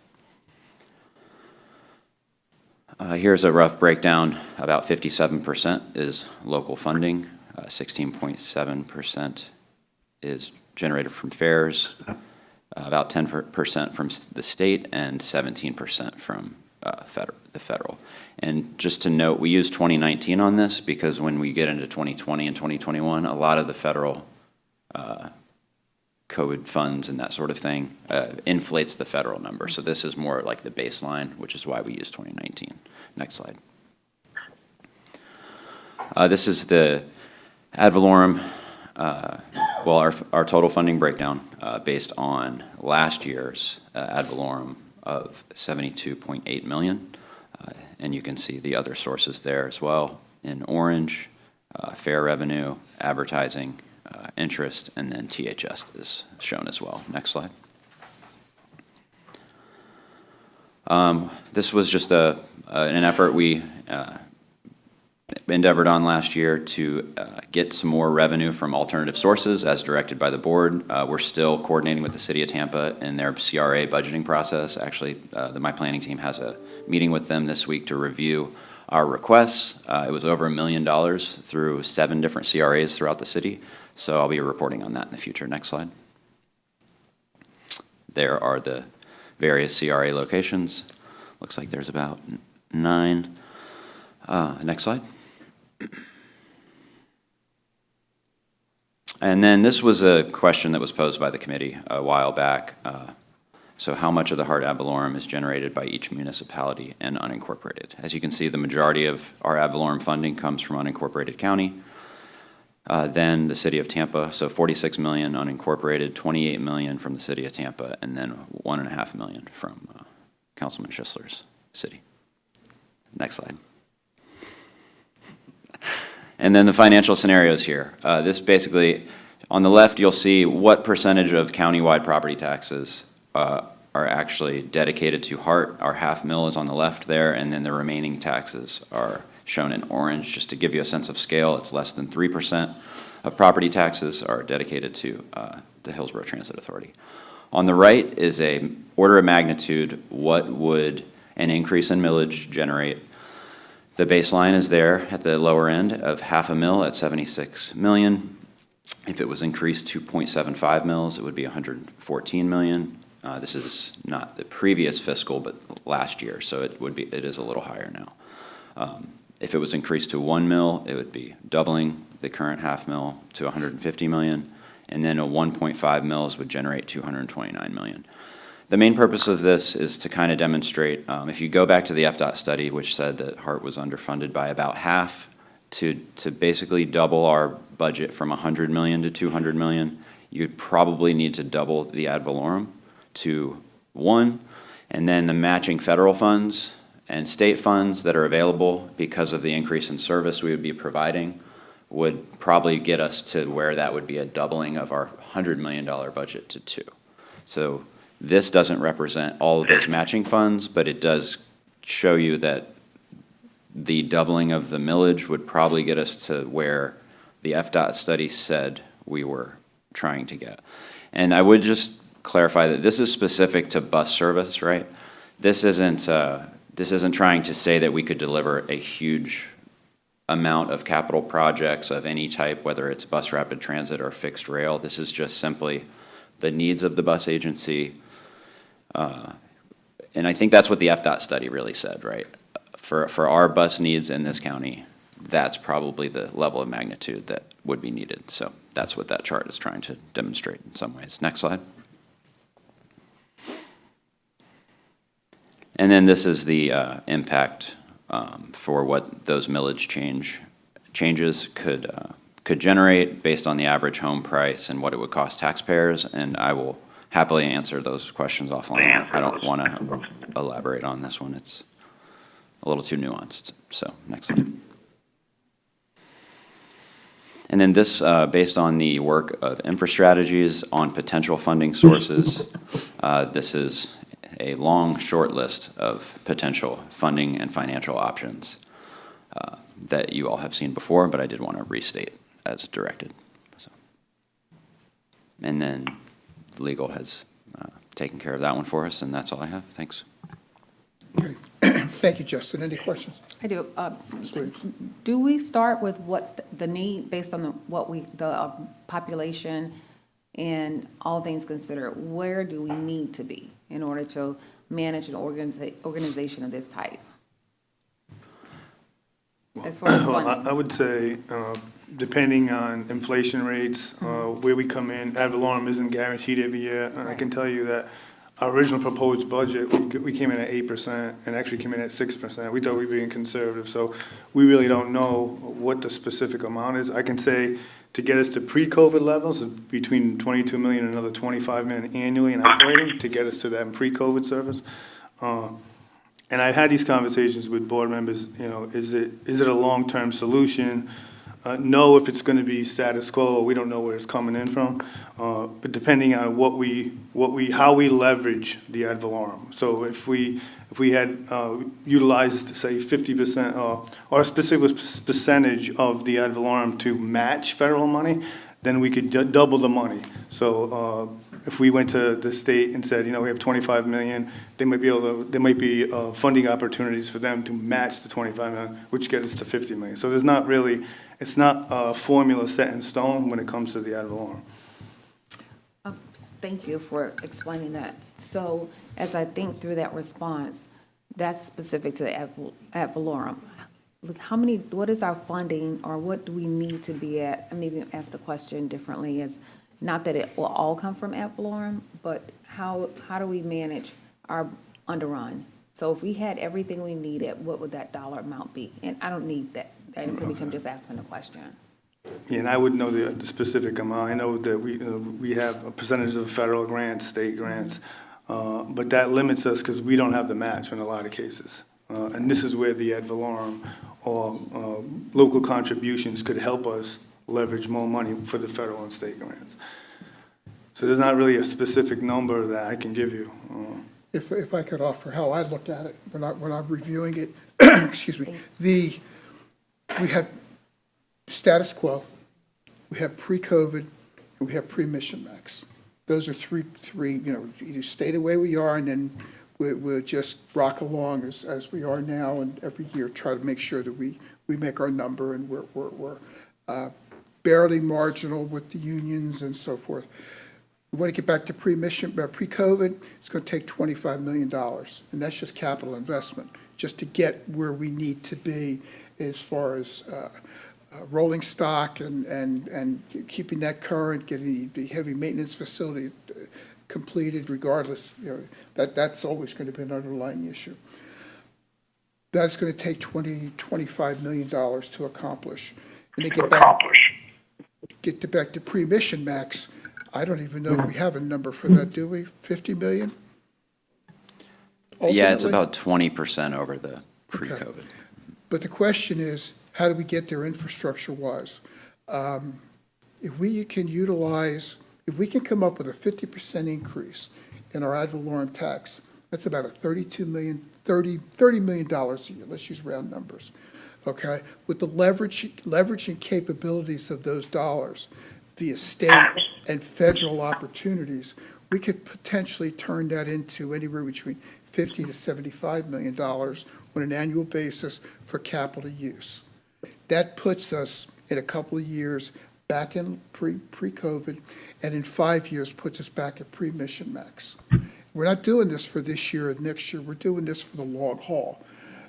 Here's a rough breakdown. About 57% is local funding, 16.7% is generated from fares, about 10% from the state, and 17% from the federal. And just to note, we use 2019 on this because when we get into 2020 and 2021, a lot of the federal COVID funds and that sort of thing inflates the federal number. So this is more like the baseline, which is why we use 2019. Next slide. This is the ad valorem, our total funding breakdown based on last year's ad valorem of $72.8 million. And you can see the other sources there as well. In orange, fare revenue, advertising, interest, and then THS is shown as well. Next slide. This was just an effort we endeavored on last year to get some more revenue from alternative sources as directed by the board. We're still coordinating with the city of Tampa in their CRA budgeting process. Actually, my planning team has a meeting with them this week to review our requests. It was over $1 million through 7 different CRAs throughout the city. So I'll be reporting on that in the future. Next slide. There are the various CRA locations. Looks like there's about 9. Next slide. And then this was a question that was posed by the committee a while back. So how much of the HART ad valorem is generated by each municipality and unincorporated? As you can see, the majority of our ad valorem funding comes from unincorporated county. Then the city of Tampa, so 46 million unincorporated, 28 million from the city of Tampa, and then 1.5 million from Councilman Schisler's city. Next slide. And then the financial scenarios here. This basically, on the left, you'll see what percentage of countywide property taxes are actually dedicated to HART. Our half mil is on the left there, and then the remaining taxes are shown in orange. Just to give you a sense of scale, it's less than 3% of property taxes are dedicated to the Hillsborough Transit Authority. On the right is a order of magnitude, what would an increase in millage generate? The baseline is there at the lower end of half a mil at 76 million. If it was increased to 0.75 mils, it would be 114 million. This is not the previous fiscal, but last year, so it is a little higher now. If it was increased to 1 mil, it would be doubling the current half mil to 150 million, and then a 1.5 mils would generate 229 million. The main purpose of this is to kind of demonstrate, if you go back to the FDOT study, which said that HART was underfunded by about half, to basically double our budget from 100 million to 200 million, you'd probably need to double the ad valorem to 1, and then the matching federal funds and state funds that are available because of the increase in service we would be providing would probably get us to where that would be a doubling of our $100 million budget to 2. So this doesn't represent all of those matching funds, but it does show you that the doubling of the millage would probably get us to where the FDOT study said we were trying to get. And I would just clarify that this is specific to bus service, right? This isn't trying to say that we could deliver a huge amount of capital projects of any type, whether it's bus rapid transit or fixed rail. This is just simply the needs of the bus agency. And I think that's what the FDOT study really said, right? For our bus needs in this county, that's probably the level of magnitude that would be needed. So that's what that chart is trying to demonstrate in some ways. Next slide. And then this is the impact for what those millage changes could generate based on the average home price and what it would cost taxpayers. And I will happily answer those questions offline. I don't want to elaborate on this one. It's a little too nuanced. So next slide. And then this, based on the work of InfraStrategies on potential funding sources, this is a long, short list of potential funding and financial options that you all have seen before, but I did want to restate as directed. So. And then legal has taken care of that one for us, and that's all I have. Thanks. Okay. Thank you, Justin. Any questions? I do. Ms. Williams? Do we start with what the need, based on the population and all things considered, where do we need to be in order to manage an organization of this type? As far as Well, funding. I would say, depending on inflation rates, where we come in, ad valorem isn't guaranteed every year. And I can tell you that our original proposed budget, we came in at 8% and actually came in at 6%. We thought we were being conservative, so we really don't know what the specific amount is. I can say to get us to pre-COVID levels, between 22 million and another 25 million annually in operating to get us to that pre-COVID service. And I've had these conversations with board members, you know, is it a long-term solution? know if it's gonna be status quo, or we don't know where it's coming in from. But depending on how we leverage the ad valorem. So if we had utilized, say, 50%, or a specific percentage of the ad valorem to match federal money, then we could double the money. So if we went to the state and said, we have 25 million, there might be funding opportunities for them to match the 25 million, which gets us to 50 million. So it's not a formula set in stone when it comes to the ad valorem. Thank you for explaining that. So as I think through that response, that's specific to the ad valorem. Look, what is our funding, or what do we need to be at? Maybe ask the question differently, is not that it will all come from ad valorem, but how do we manage our underrun? So if we had everything we needed, what would that dollar amount be? And I don't need that information, I'm just asking a question. Yeah, and I wouldn't know the specific amount. I know that we have a percentage of federal grants, state grants, but that limits us because we don't have the match in a lot of cases. And this is where the ad valorem or local contributions could help us leverage more money for the federal and state grants. So there's not really a specific number that I can give you. If I could offer how I look at it when I'm reviewing it, excuse me, we have status quo, we have pre-COVID, and we have pre-mission max. Those are three, either stay the way we are, and then we'll just rock along as we are now, and every year try to make sure that we make our number, and we're barely marginal with the unions and so forth. We want to get back to pre-COVID, it's going to take $25 million, and that's just capital investment, just to get where we need to be as far as rolling stock and keeping that current, getting the heavy maintenance facility completed regardless. That's always going to be an underlying issue. That's going to take $25 million to accomplish. And to get back to pre-mission max, I don't even know if we have a number for that, do we? 50 million? Yeah, it's Ultimately? about 20% over the pre-COVID. Okay. But the question is, how do we get there infrastructure-wise? If we can come up with a 50% increase in our ad valorem tax, that's about a $30 million a year, let's use round numbers, okay? With the leveraging capabilities of those dollars via state and federal opportunities, we could potentially turn that into anywhere between $50 to $75 million on an annual basis for capital use. That puts us in a couple of years back in pre-COVID, and in 5 years puts us back at pre-mission max. We're not doing this for this year and next year. We're doing this for the long haul.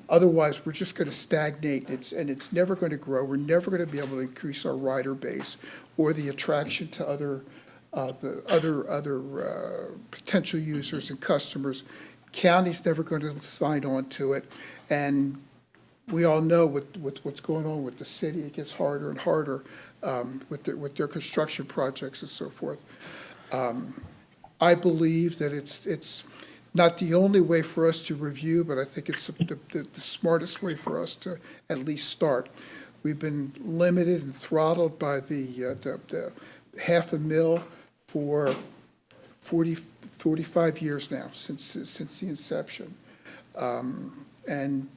Otherwise, we're just going to stagnate, and it's never going to grow. We're never going to be able to increase our rider base or the attraction to other potential users and customers. County's never going to sign on to it, and we all know with what's going on with the city, it gets harder and harder with their construction projects and so forth. I believe that it's not the only way for us to review, but I think it's the smartest way for us to at least start. We've been limited and throttled by the $500,000 for 45 years now, since the inception. And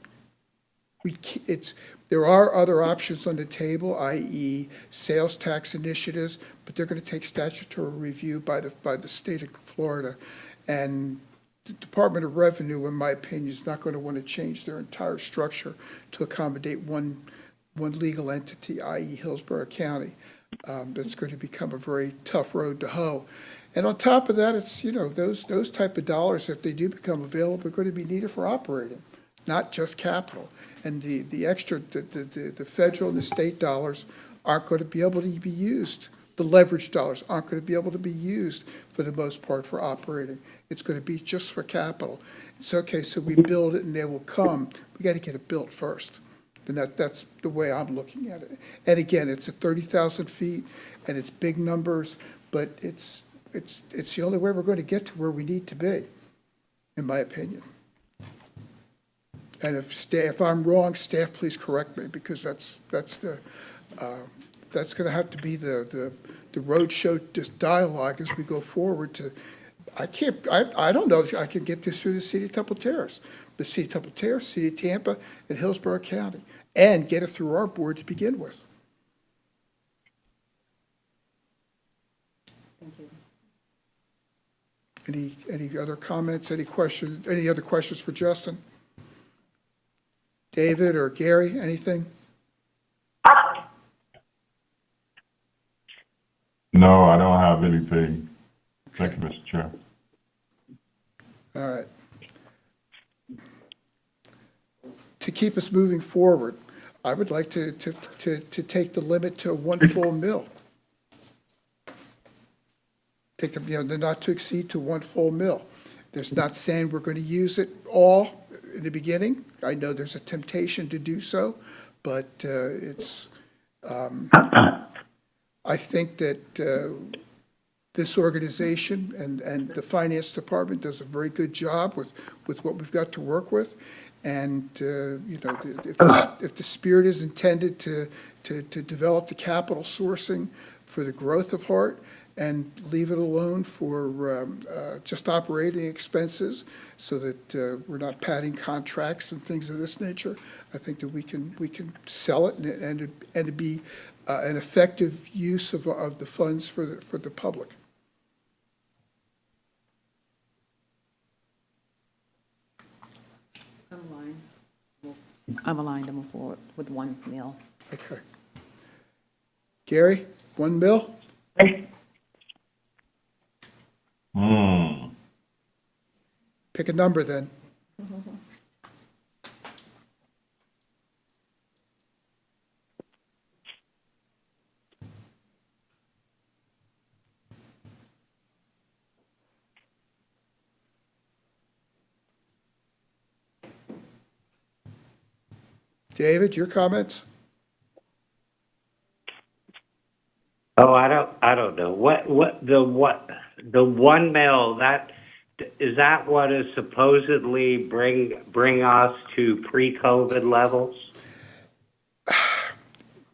there are other options on the table, i.e. sales tax initiatives, but they're going to take statutory review by the state of Florida. And the Department of Revenue, in my opinion, is not going to want to change their entire structure to accommodate one legal entity, i.e. Hillsborough County. That's going to become a very tough road to hoe. And on top of that, it's, those type of dollars, if they do become available, are going to be needed for operating, not just capital. And the extra, the federal and the state dollars aren't going to be able to be used. The leverage dollars aren't going to be able to be used for the most part for operating. It's going to be just for capital. It's okay, so we build it and they will come. We got to get it built first. And that's the way I'm looking at it. And again, it's at 30,000 feet and it's big numbers, but it's the only way we're going to get to where we need to be, in my opinion. And if I'm wrong, staff, please correct me, because that's the That's going to have to be the roadshow just dialogue as we go forward to, I don't know if I can get this through the city of Temple Terrace, the city of Temple Terrace, city of Tampa, and Hillsborough County, and get it through our board to begin with. Thank you. Any other comments, any questions, any other questions for Justin? David or Gary, anything? No, I don't have anything. Thank you, Mr. Chair. All right. To keep us moving forward, I would like to take the limit to 1 full mil. Take the not to exceed to 1 full mil. There's not saying we're going to use it all in the beginning. I know there's a temptation to do so, but I think that this organization and the finance department does a very good job with what we've got to work with. And, if the spirit is intended to develop the capital sourcing for the growth of HART and leave it alone for just operating expenses so that we're not padding contracts and things of this nature, I think that we can sell it and it'd be an effective use of the funds for the public. I'm aligned to move forward with 1 mil. Okay. Gary, 1 mil? Pick a number then. David, your comments? Oh, I don't know. The 1 mil, is that what is supposedly bring us to pre-COVID levels?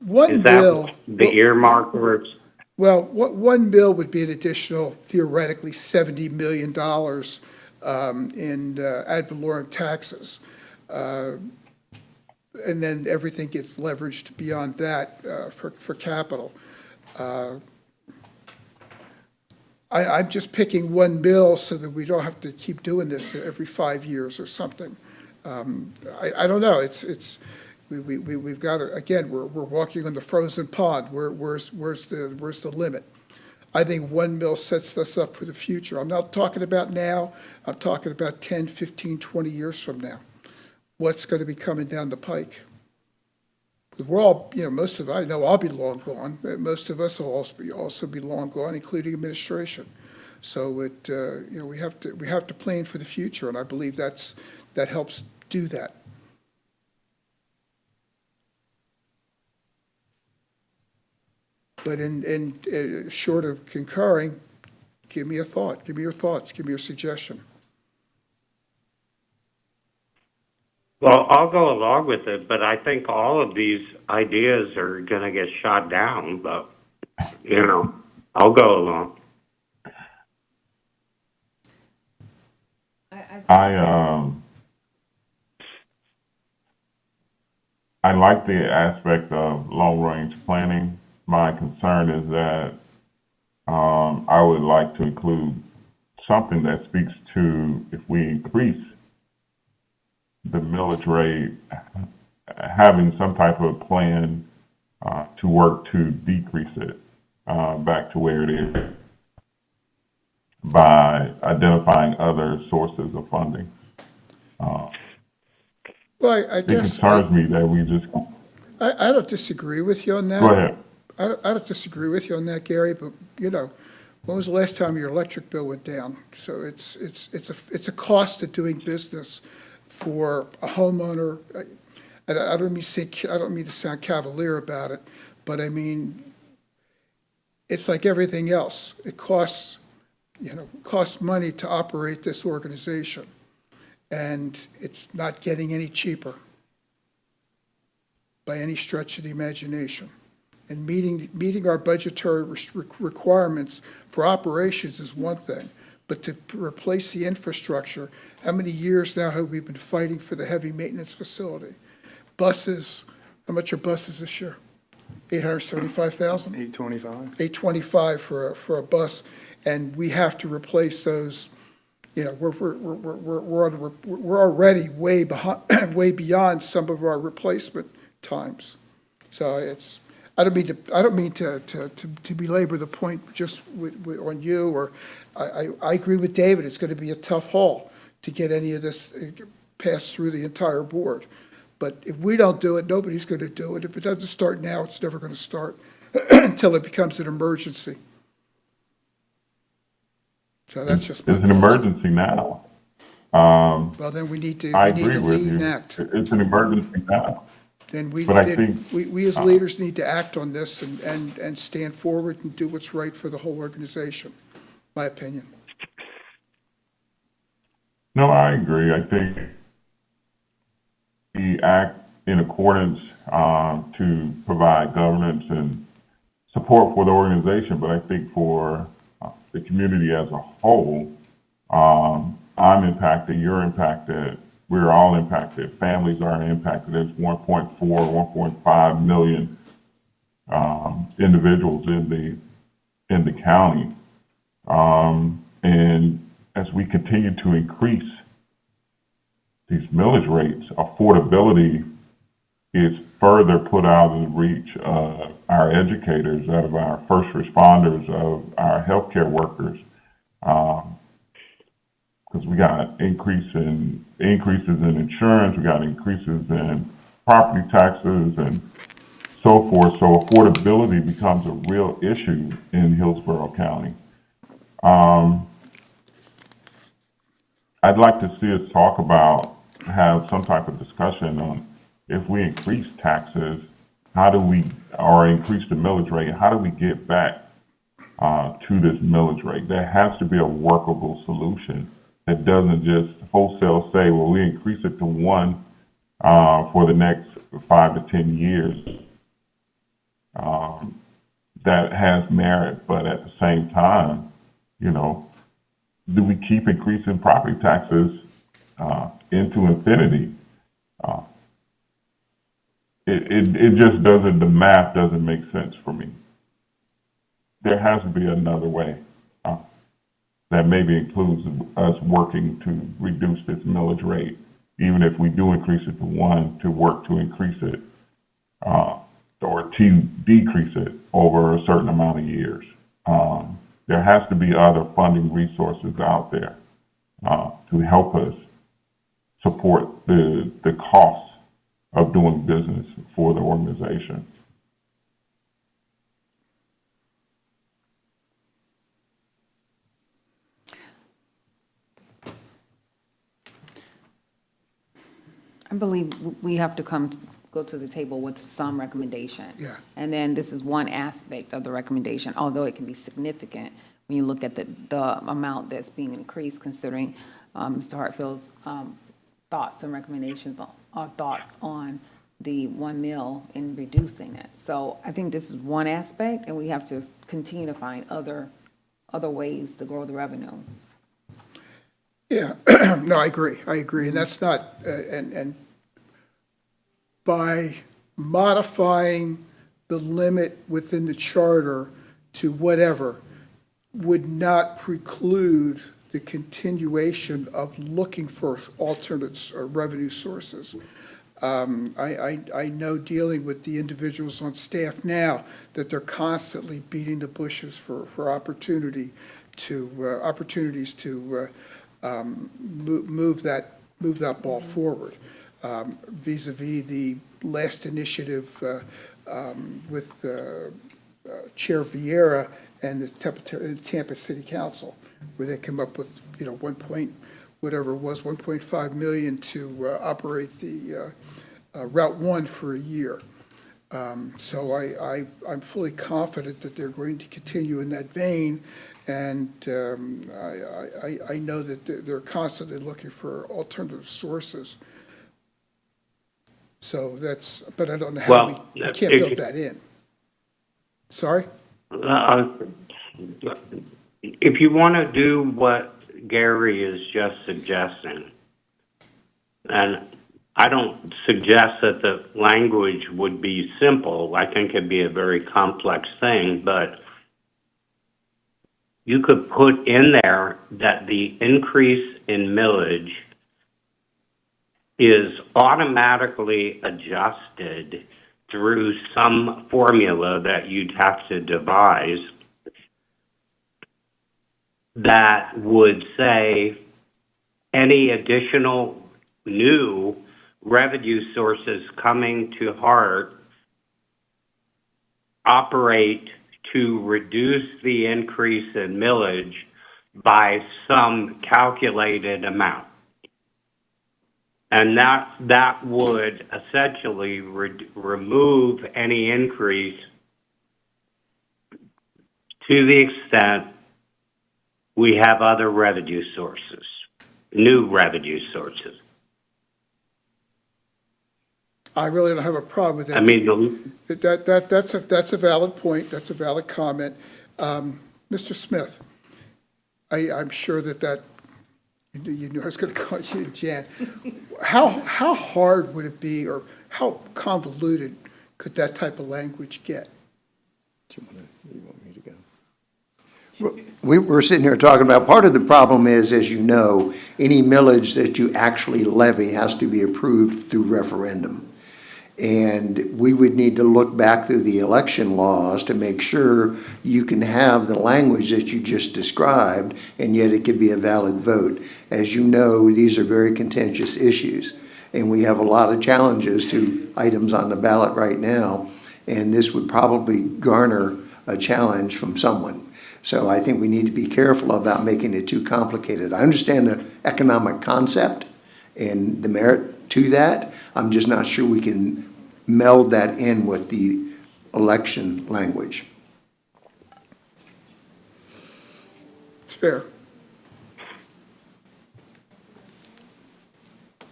1 Is that mil. the earmark words? Well, 1 mil would be an additional theoretically $70 million in ad valorem taxes. And then everything gets leveraged beyond that for capital. I'm just picking 1 mil so that we don't have to keep doing this every 5 years or something. I don't know. We've got to, again, we're walking on the frozen pond. Where's the limit? I think 1 mil sets us up for the future. I'm not talking about now. I'm talking about 10, 15, 20 years from now. What's going to be coming down the pike? We're all, most of, I know I'll be long gone, but most of us will also be long gone, including administration. So we have to plan for the future, and I believe that helps do that. But in short of concurring, give me a thought, give me your thoughts, give me your suggestion. Well, I'll go along with it, but I think all of these ideas are going to get shot down, but, I'll go along. I like the aspect of long-range planning. My concern is that I would like to include something that speaks to if we increase the millage rate, having some type of plan to work to decrease it back to where it is by identifying other sources of funding. Well, I It guess concerns me that we just, I don't disagree with you on that. go ahead. I don't disagree with you on that, Gary, but, when was the last time your electric bill went down? So it's a cost of doing business for a homeowner. I don't mean to sound cavalier about it, but I mean, it's like everything else. It costs money to operate this organization, and it's not getting any cheaper by any stretch of the imagination. And meeting our budgetary requirements for operations is one thing, but to replace the infrastructure, how many years now have we been fighting for the heavy maintenance facility? Buses, how much are buses this year? 875,000? 825. 825 for a bus, and we have to replace those. You know, we're already way behind, way beyond some of our replacement times. So I don't mean to belabor the point just on you, or I agree with David, it's gonna be a tough haul to get any of this passed through the entire board. But if we don't do it, nobody's gonna do it. If it doesn't start now, it's never gonna start until it becomes an emergency. So that's just my It's an thoughts. emergency now. Well, then we need to I lead agree with and you. act. It's an emergency now. Then But I think, we as leaders need to act on this and stand forward and do what's right for the whole organization, my opinion. No, I agree. I think we act in accordance to provide governance and support for the organization, but I think for the community as a whole, I'm impacted, you're impacted, we're all impacted, families are impacted. There's 1.4, 1.5 million individuals in the county. And as we continue to increase these millage rates, affordability is further put out of the reach of our educators, of our first responders, of our healthcare workers. Because we got increases in insurance, we got increases in property taxes and so forth. So affordability becomes a real issue in Hillsborough County. I'd like to see us have some type of discussion on if we increase taxes, or increase the millage rate, how do we get back to this millage rate? There has to be a workable solution that doesn't just wholesale say, well, we increase it to 1 for the next 5 to 10 years. That has merit, but at the same time, you know, do we keep increasing property taxes into infinity? It just doesn't, the math doesn't make sense for me. There has to be another way that maybe includes us working to reduce this millage rate, even if we do increase it to 1, to work to increase it, or to decrease it over a certain amount of years. There has to be other funding resources out there to help us support the costs of doing business for the organization. I believe we have to go to the table with some recommendation. Yeah. And then this is one aspect of the recommendation, although it can be significant when you look at the amount that's being increased, considering Mr. Hartfield's thoughts and recommendations or thoughts on the 1 mil in reducing it. So I think this is one aspect, and we have to continue to find other ways to grow the revenue. Yeah, no, I agree, and that's not, and by modifying the limit within the charter to whatever would not preclude the continuation of looking for alternate revenue sources. I know, dealing with the individuals on staff now, that they're constantly beating the bushes for opportunities to move that ball forward. Vis-a-vis the last initiative with Chair Vieira and the Tampa City Council, where they come up with, you know, 1.5 million to operate the Route 1 for a year. So I'm fully confident that they're going to continue in that vein, and I know that they're constantly looking for alternative sources. So but I don't know how we can't build that in. Sorry? If you want to do what Gary is just suggesting, and I don't suggest that the language would be simple. I think it'd be a very complex thing, but you could put in there that the increase in millage is automatically adjusted through some formula that you'd have to devise that would say any additional new revenue sources coming to HART operate to reduce the increase in millage by some calculated amount. And that would essentially remove any increase to the extent we have other revenue sources, new revenue sources. I really don't have a problem with that. I mean, That's a valid point. That's a valid comment. Mr. Smith, I'm sure that you knew I was going to call you Jan. How hard would it be, or how convoluted could that type of language get? We're sitting here talking about, part of the problem is, as you know, any millage that you actually levy has to be approved through referendum. And we would need to look back through the election laws to make sure you can have the language that you just described, and yet it could be a valid vote. As you know, these are very contentious issues, and we have a lot of challenges to items on the ballot right now, and this would probably garner a challenge from someone. So I think we need to be careful about making it too complicated. I understand the economic concept and the merit to that. I'm just not sure we can meld that in with the election language. It's fair.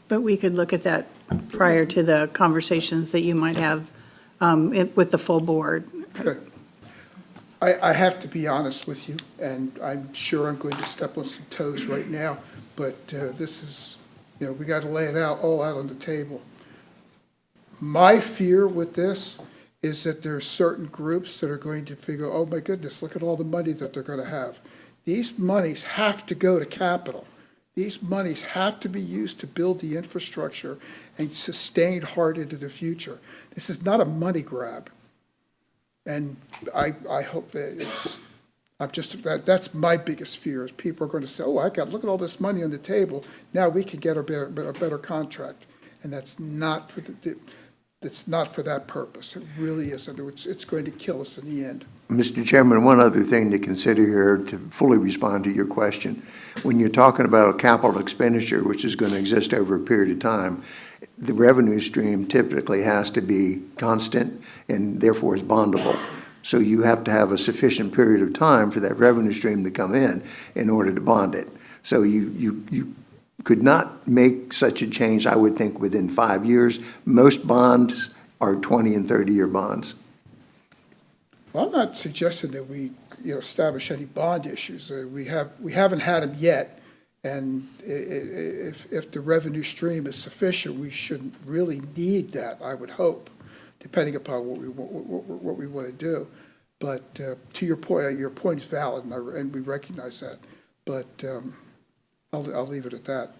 But we could look at that prior to the conversations that you might have with the full board. Okay. I have to be honest with you, and I'm sure I'm going to step on some toes right now, but this is, we got to lay it all out on the table. My fear with this is that there are certain groups that are going to figure, oh my goodness, look at all the money that they're going to have. These monies have to go to capital. These monies have to be used to build the infrastructure and sustain HART into the future. This is not a money grab. And I hope that that's my biggest fear, is people are going to say, oh, look at all this money on the table. Now we can get a better contract. And that's not for that purpose. It really isn't. It's going to kill us in the end. Mr. Chairman, one other thing to consider here to fully respond to your question. When you're talking about a capital expenditure, which is going to exist over a period of time, the revenue stream typically has to be constant and therefore is bondable. So you have to have a sufficient period of time for that revenue stream to come in order to bond it. So you could not make such a change, I would think, within 5 years. Most bonds are 20 and 30-year bonds. Well, I'm not suggesting that we, establish any bond issues. We haven't had them yet, and if the revenue stream is sufficient, we shouldn't really need that, I would hope, depending upon what we want to do. But to your point is valid, and we recognize that. But I'll leave it at that.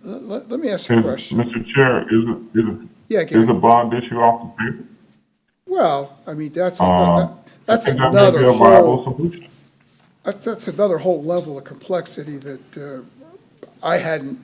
Let me ask a question. Mr. Chair, is a bond issue off the table? Well, I mean, that's I think that may another be a viable solution. that's another whole level of complexity that I hadn't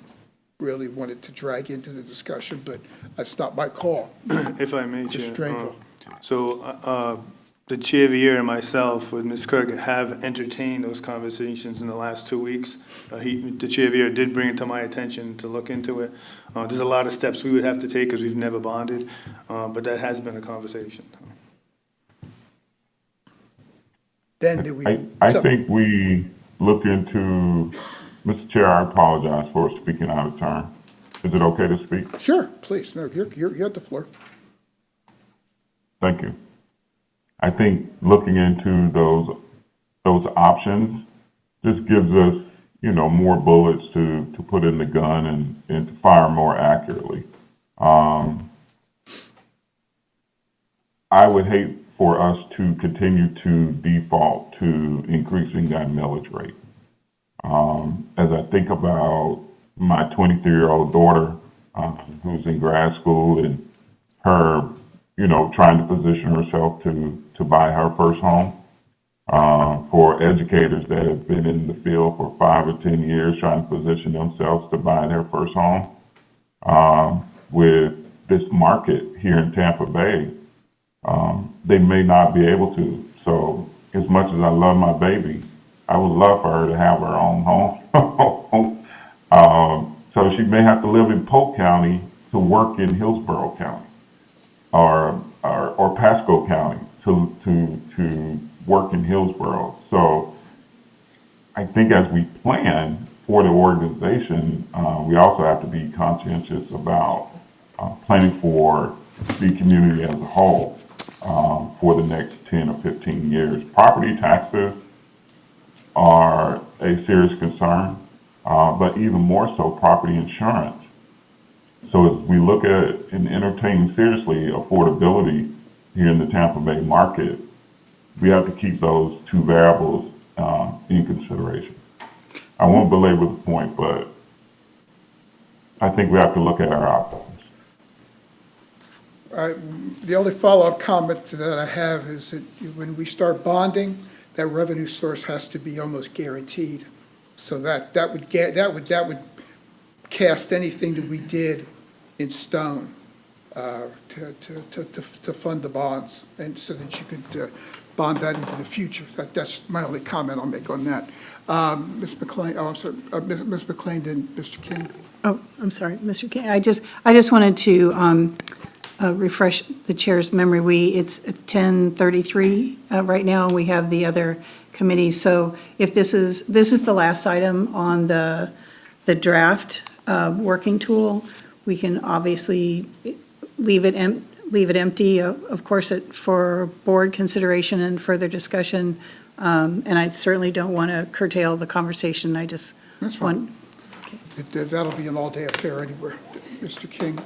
really wanted to drag into the discussion, but that's not my call. If I may, Mr. Chair. Drainville. So the Chair Vier and myself with Ms. Kirk have entertained those conversations in the last 2 weeks. The Chair Vier did bring it to my attention to look into it. There's a lot of steps we would have to take because we've never bonded, but that has been a conversation. Then do we? I think we look into, Mr. Chair, I apologize for speaking out of turn. Is it okay to speak? Sure, please. No, you have the floor. Thank you. I think looking into those options just gives us, more bullets to put in the gun and to fire more accurately. I would hate for us to continue to default to increasing that millage rate. As I think about my 23-year-old daughter, who's in grad school, and her, trying to position herself to buy her first home, for educators that have been in the field for 5 or 10 years trying to position themselves to buy their first home, with this market here in Tampa Bay, they may not be able to. So as much as I love my baby, I would love for her to have her own home. So she may have to live in Polk County to work in Hillsborough County or Pasco County to work in Hillsborough. So I think as we plan for the organization, we also have to be conscientious about planning for the community as a whole for the next 10 or 15 years. Property taxes are a serious concern, but even more so property insurance. So as we look at and entertain seriously affordability here in the Tampa Bay market, we have to keep those two variables in consideration. I won't belabor the point, but I think we have to look at our options. The only follow-up comment that I have is that when we start bonding, that revenue source has to be almost guaranteed. So that would cast anything that we did in stone to fund the bonds, and so that you could bond that into the future. That's my only comment I'll make on that. Ms. McLean, I'm sorry, Ms. McLean, then Mr. King. Oh, I'm sorry, Mr. King. I just wanted to refresh the chair's memory. It's 10:33 right now, and we have the other committee. So if this is the last item on the draft working tool, we can obviously leave it empty, of course, for board consideration and further discussion. And I certainly don't want to curtail the conversation. I just That's fine. That'll be an all-day affair anywhere. Mr. King?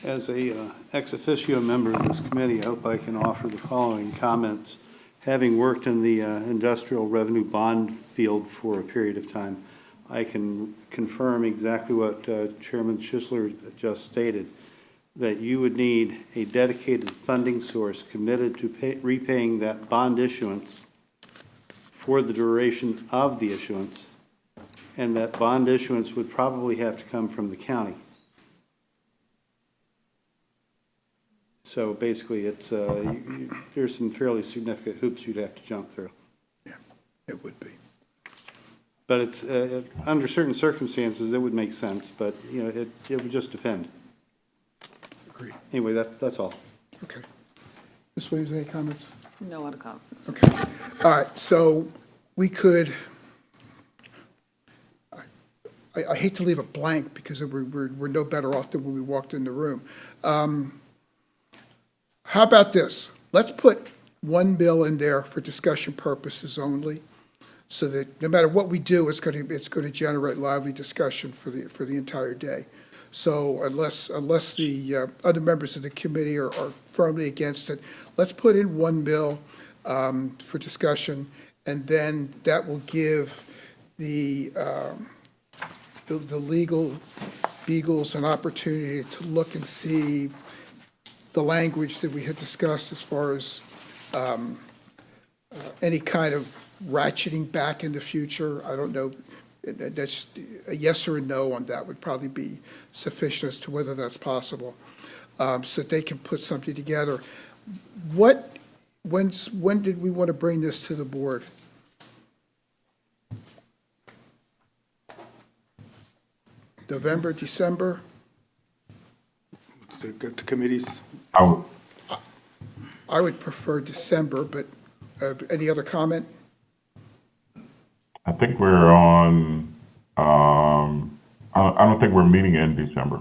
As a ex officio member of this committee, I hope I can offer the following comments. Having worked in the industrial revenue bond field for a period of time, I can confirm exactly what Chairman Schisler just stated, that you would need a dedicated funding source committed to repaying that bond issuance for the duration of the issuance, and that bond issuance would probably have to come from the county. So basically, it's there's some fairly significant hoops you'd have to jump through. Yeah, it would be. But it's under certain circumstances, it would make sense, but it would just depend. Agreed. Anyway, that's all. Okay. Ms. Williams, any comments? No other comment. Okay. All right, so we could, I hate to leave it blank because we're no better off than when we walked in the room. How about this? Let's put one bill in there for discussion purposes only, so that no matter what we do, it's going to generate lively discussion for the entire day. So unless the other members of the committee are firmly against it, let's put in one bill for discussion, and then that will give the legal beagles an opportunity to look and see the language that we had discussed as far as any kind of ratcheting back in the future. I don't know, that's a yes or a no on that would probably be sufficient as to whether that's possible, so that they can put something together. When did we want to bring this to the board? November, December? The committees. I would prefer December, but any other comment? I think we're on, I don't think we're meeting in December,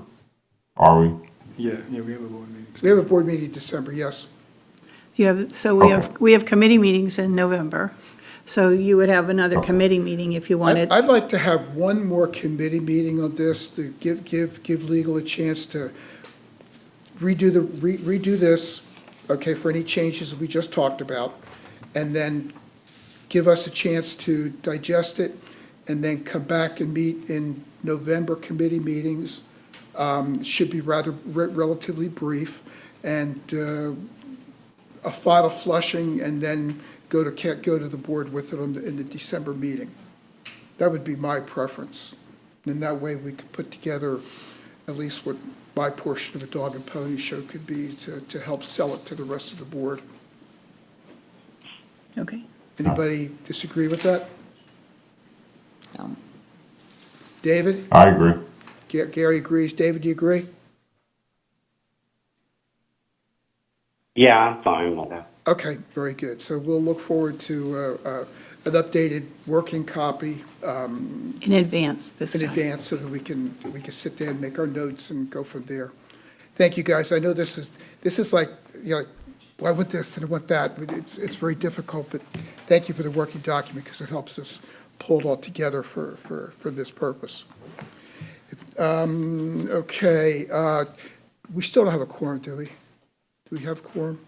are we? Yeah, we have a board meeting. We have a board meeting in December, yes. we have committee meetings in November, so you would have another committee meeting if you wanted. I'd like to have one more committee meeting on this to give legal a chance to redo this, okay, for any changes we just talked about, and then give us a chance to digest it, and then come back and meet in November committee meetings. Should be relatively brief, and a final flushing, and then go to the board with it in the December meeting. That would be my preference. And that way, we could put together at least what my portion of a dog and pony show could be to help sell it to the rest of the board. Okay. Anybody disagree with that? Um, Um, David? I agree. Gary agrees. David, do you agree? Yeah, I'm fine with that. Okay, very good. So we'll look forward to an updated working copy In advance this in time. advance so that we can sit there and make our notes and go from there. Thank you, guys. I know this is like, you know, well, I want this and I want that. But it's very difficult, but thank you for the working document because it helps us pull it all together for this purpose. Okay, we still don't have a quorum, do we? Do we have quorum?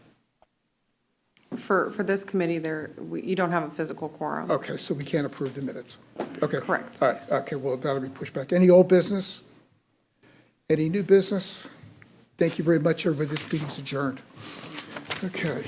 For this committee, you don't have a physical quorum. Okay, so we can't approve the minutes. Okay. Correct. All right, okay, well, that'll be pushed back. Any old business? Any new business? Thank you very much, everybody. This meeting's adjourned. Okay.